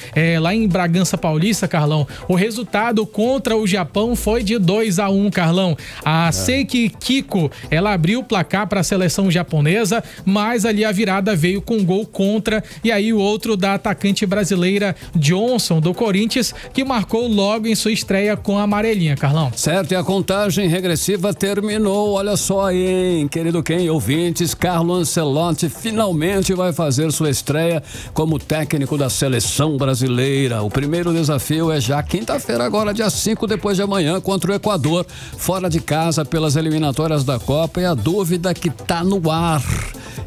lá em Bragança Paulista, Carlão. O resultado contra o Japão foi de 2-1, Carlão. A Seiki Kiko, ela abriu o placar para a seleção japonesa, mas ali a virada veio com gol contra, e aí o outro da atacante brasileira Johnson, do Corinthians, que marcou logo em sua estreia com a amarelinha, Carlão. Certo, e a contagem regressiva terminou. Olha só aí, hein, querido Ken, ouvintes, Carlo Ancelotti finalmente vai fazer sua estreia como técnico da seleção brasileira. O primeiro desafio é já quinta-feira, agora dia 5, depois de amanhã, contra o Equador, fora de casa pelas eliminatórias da Copa, e a dúvida que tá no ar: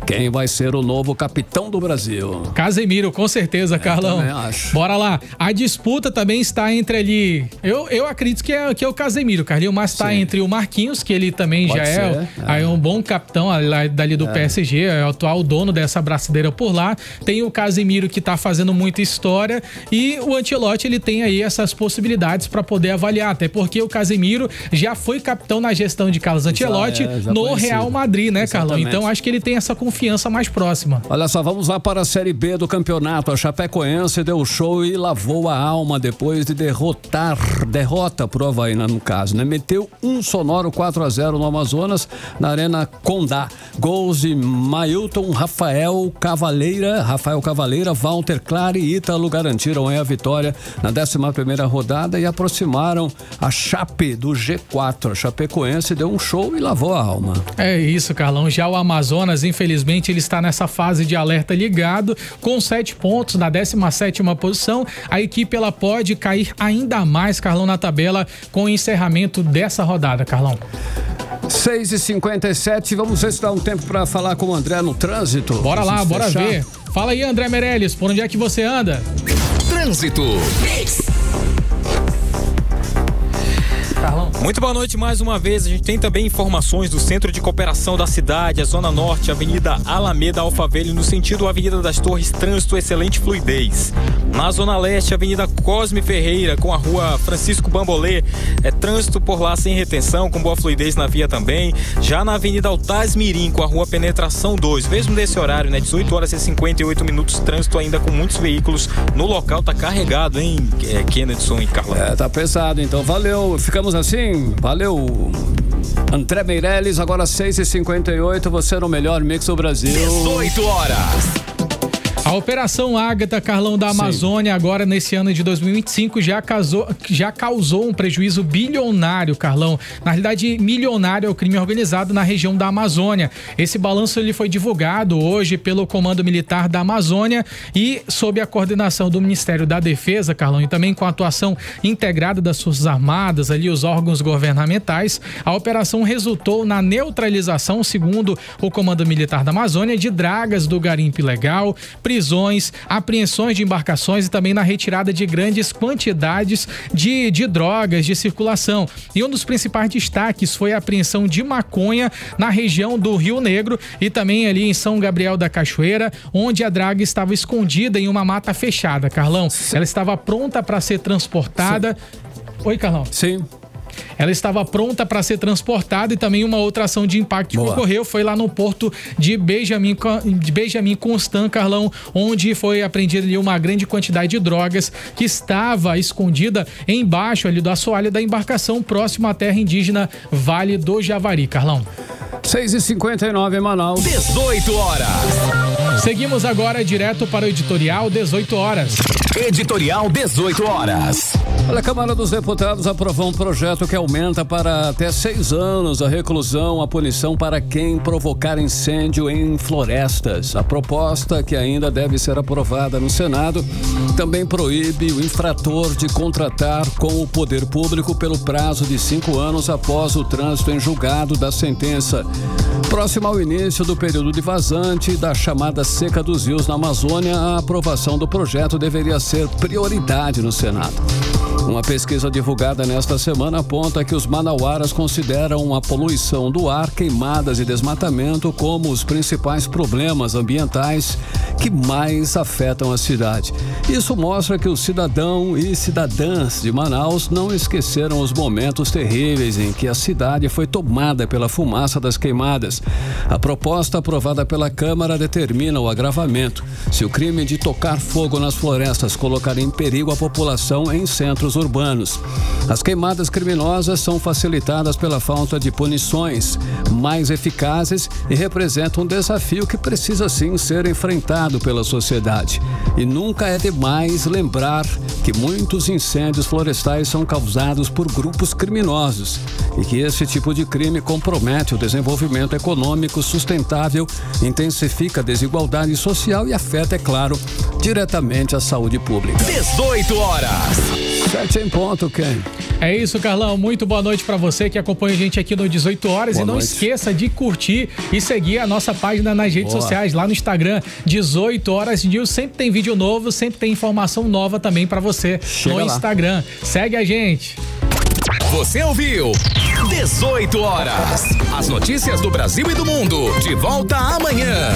quem vai ser o novo capitão do Brasil? Casemiro, com certeza, Carlão. Também acho. Bora lá. A disputa também está entre ali... Eu acredito que é o Casemiro, Carlinhos, mas está entre o Marquinhos, que ele também Pode já ser, é um bom capitão dali do PSG, é o atual dono dessa braçadeira por lá. Tem o Casemiro, que está fazendo muita história, e o Ancelotti, ele tem aí essas possibilidades para poder avaliar, até porque o Casemiro já foi capitão na gestão de Carlos Ancelotti no Real Madrid, né, Carlão? Então acho que ele tem essa confiança mais próxima. Olha só, vamos lá para a Série B do campeonato. A Chapecoense deu show e lavou a alma depois de derrota pro Avaí, no caso, né? Meteu um sonoro 4-0 no Amazonas, na Arena Condá. Gols de Mailton, Rafael Cavaleira, Walter Clare e Ítalo garantiram a vitória na 11ª rodada e aproximaram a Chape do G4. A Chapecoense deu um show e lavou a alma. É isso, Carlão. Já o Amazonas, infelizmente, ele está nessa fase de alerta ligado, com 7 pontos na 17ª posição. A equipe, ela pode cair ainda mais, Carlão, na tabela com o encerramento dessa rodada, Carlão. 6h57, vamos ver se dá um tempo para falar com o André no trânsito. Bora lá, bora ver. Fala aí, André Meirelles, por onde é que você anda? Trânsito. Carlão. Muito boa noite mais uma vez. A gente tem também informações do Centro de Cooperação da cidade, a Zona Norte, Avenida Alameda Alphaville, no sentido Avenida das Torres, trânsito excelente fluidez. Na Zona Leste, Avenida Cosme Ferreira, com a Rua Francisco Bambolê, trânsito por lá sem retenção, com boa fluidez na via também. Já na Avenida Altasmirim, com a Rua Penetração 2, mesmo nesse horário, 18 horas e 58 minutos, trânsito ainda com muitos veículos no local, tá carregado, hein, Kennedson e Carlão? Tá pesado, então valeu, ficamos assim, valeu. André Meirelles, agora 6h58, você no melhor mix do Brasil. 18 horas. A Operação Ágata, Carlão, da Amazônia, sim, agora nesse ano de 2025, já causou um prejuízo bilionário, Carlão. Na realidade, milionário é o crime organizado na região da Amazônia. Esse balanço ele foi divulgado hoje pelo Comando Militar da Amazônia e sob a coordenação do Ministério da Defesa, Carlão, e também com a atuação integrada das Forças Armadas, ali os órgãos governamentais. A operação resultou na neutralização, segundo o Comando Militar da Amazônia, de dragas do garimpo ilegal, prisões, apreensões de embarcações e também na retirada de grandes quantidades de drogas de circulação. E um dos principais destaques foi a apreensão de maconha na região do Rio Negro e também ali em São Gabriel da Cachoeira, onde a draga estava escondida em uma mata fechada, Carlão. Ela estava pronta para ser transportada. Sim. Oi, Carlão. Sim. Ela estava pronta para ser transportada e também uma outra ação de impacto que ocorreu foi lá no porto de Benjamin Constant, Carlão, onde foi apreendida ali uma grande quantidade de drogas que estava escondida embaixo ali do assoalho da embarcação, próximo à terra indígena Vale do Javari, Carlão. 6h59 em Manaus. 18 horas. Seguimos agora direto para o editorial 18 horas. Editorial 18 horas. Olha, a Câmara dos Deputados aprovou um projeto que aumenta para até 6 anos a reclusão, a punição para quem provocar incêndio em florestas. A proposta, que ainda deve ser aprovada no Senado, também proíbe o infrator de contratar com o poder público pelo prazo de 5 anos após o trânsito em julgado da sentença. Próximo ao início do período de vazante da chamada seca dos rios na Amazônia, a aprovação do projeto deveria ser prioridade no Senado. Uma pesquisa divulgada nesta semana aponta que os manauaras consideram a poluição do ar, queimadas e desmatamento como os principais problemas ambientais que mais afetam a cidade. Isso mostra que os cidadãos e cidadãs de Manaus não esqueceram os momentos terríveis em que a cidade foi tomada pela fumaça das queimadas. A proposta aprovada pela Câmara determina o agravamento se o crime de tocar fogo nas florestas colocar em perigo a população em centros urbanos. As queimadas criminosas são facilitadas pela falta de punições mais eficazes e representam um desafio que precisa sim ser enfrentado pela sociedade. E nunca é demais lembrar que muitos incêndios florestais são causados por grupos criminosos e que esse tipo de crime compromete o desenvolvimento econômico sustentável, intensifica a desigualdade social e afeta, é claro, diretamente a saúde pública. 18 horas. 7 em ponto, Ken. É isso, Carlão. Muito boa noite pra você que acompanha a gente aqui no 18 horas. Boa e não noite. Esqueça de curtir e seguir a nossa página nas redes sociais, lá no Instagram, 18 horas News. Sempre tem vídeo novo, sempre tem informação nova também pra você. Chega no Instagram. Lá. Segue a gente. Você ouviu 18 horas. As notícias do Brasil e do mundo. De volta amanhã.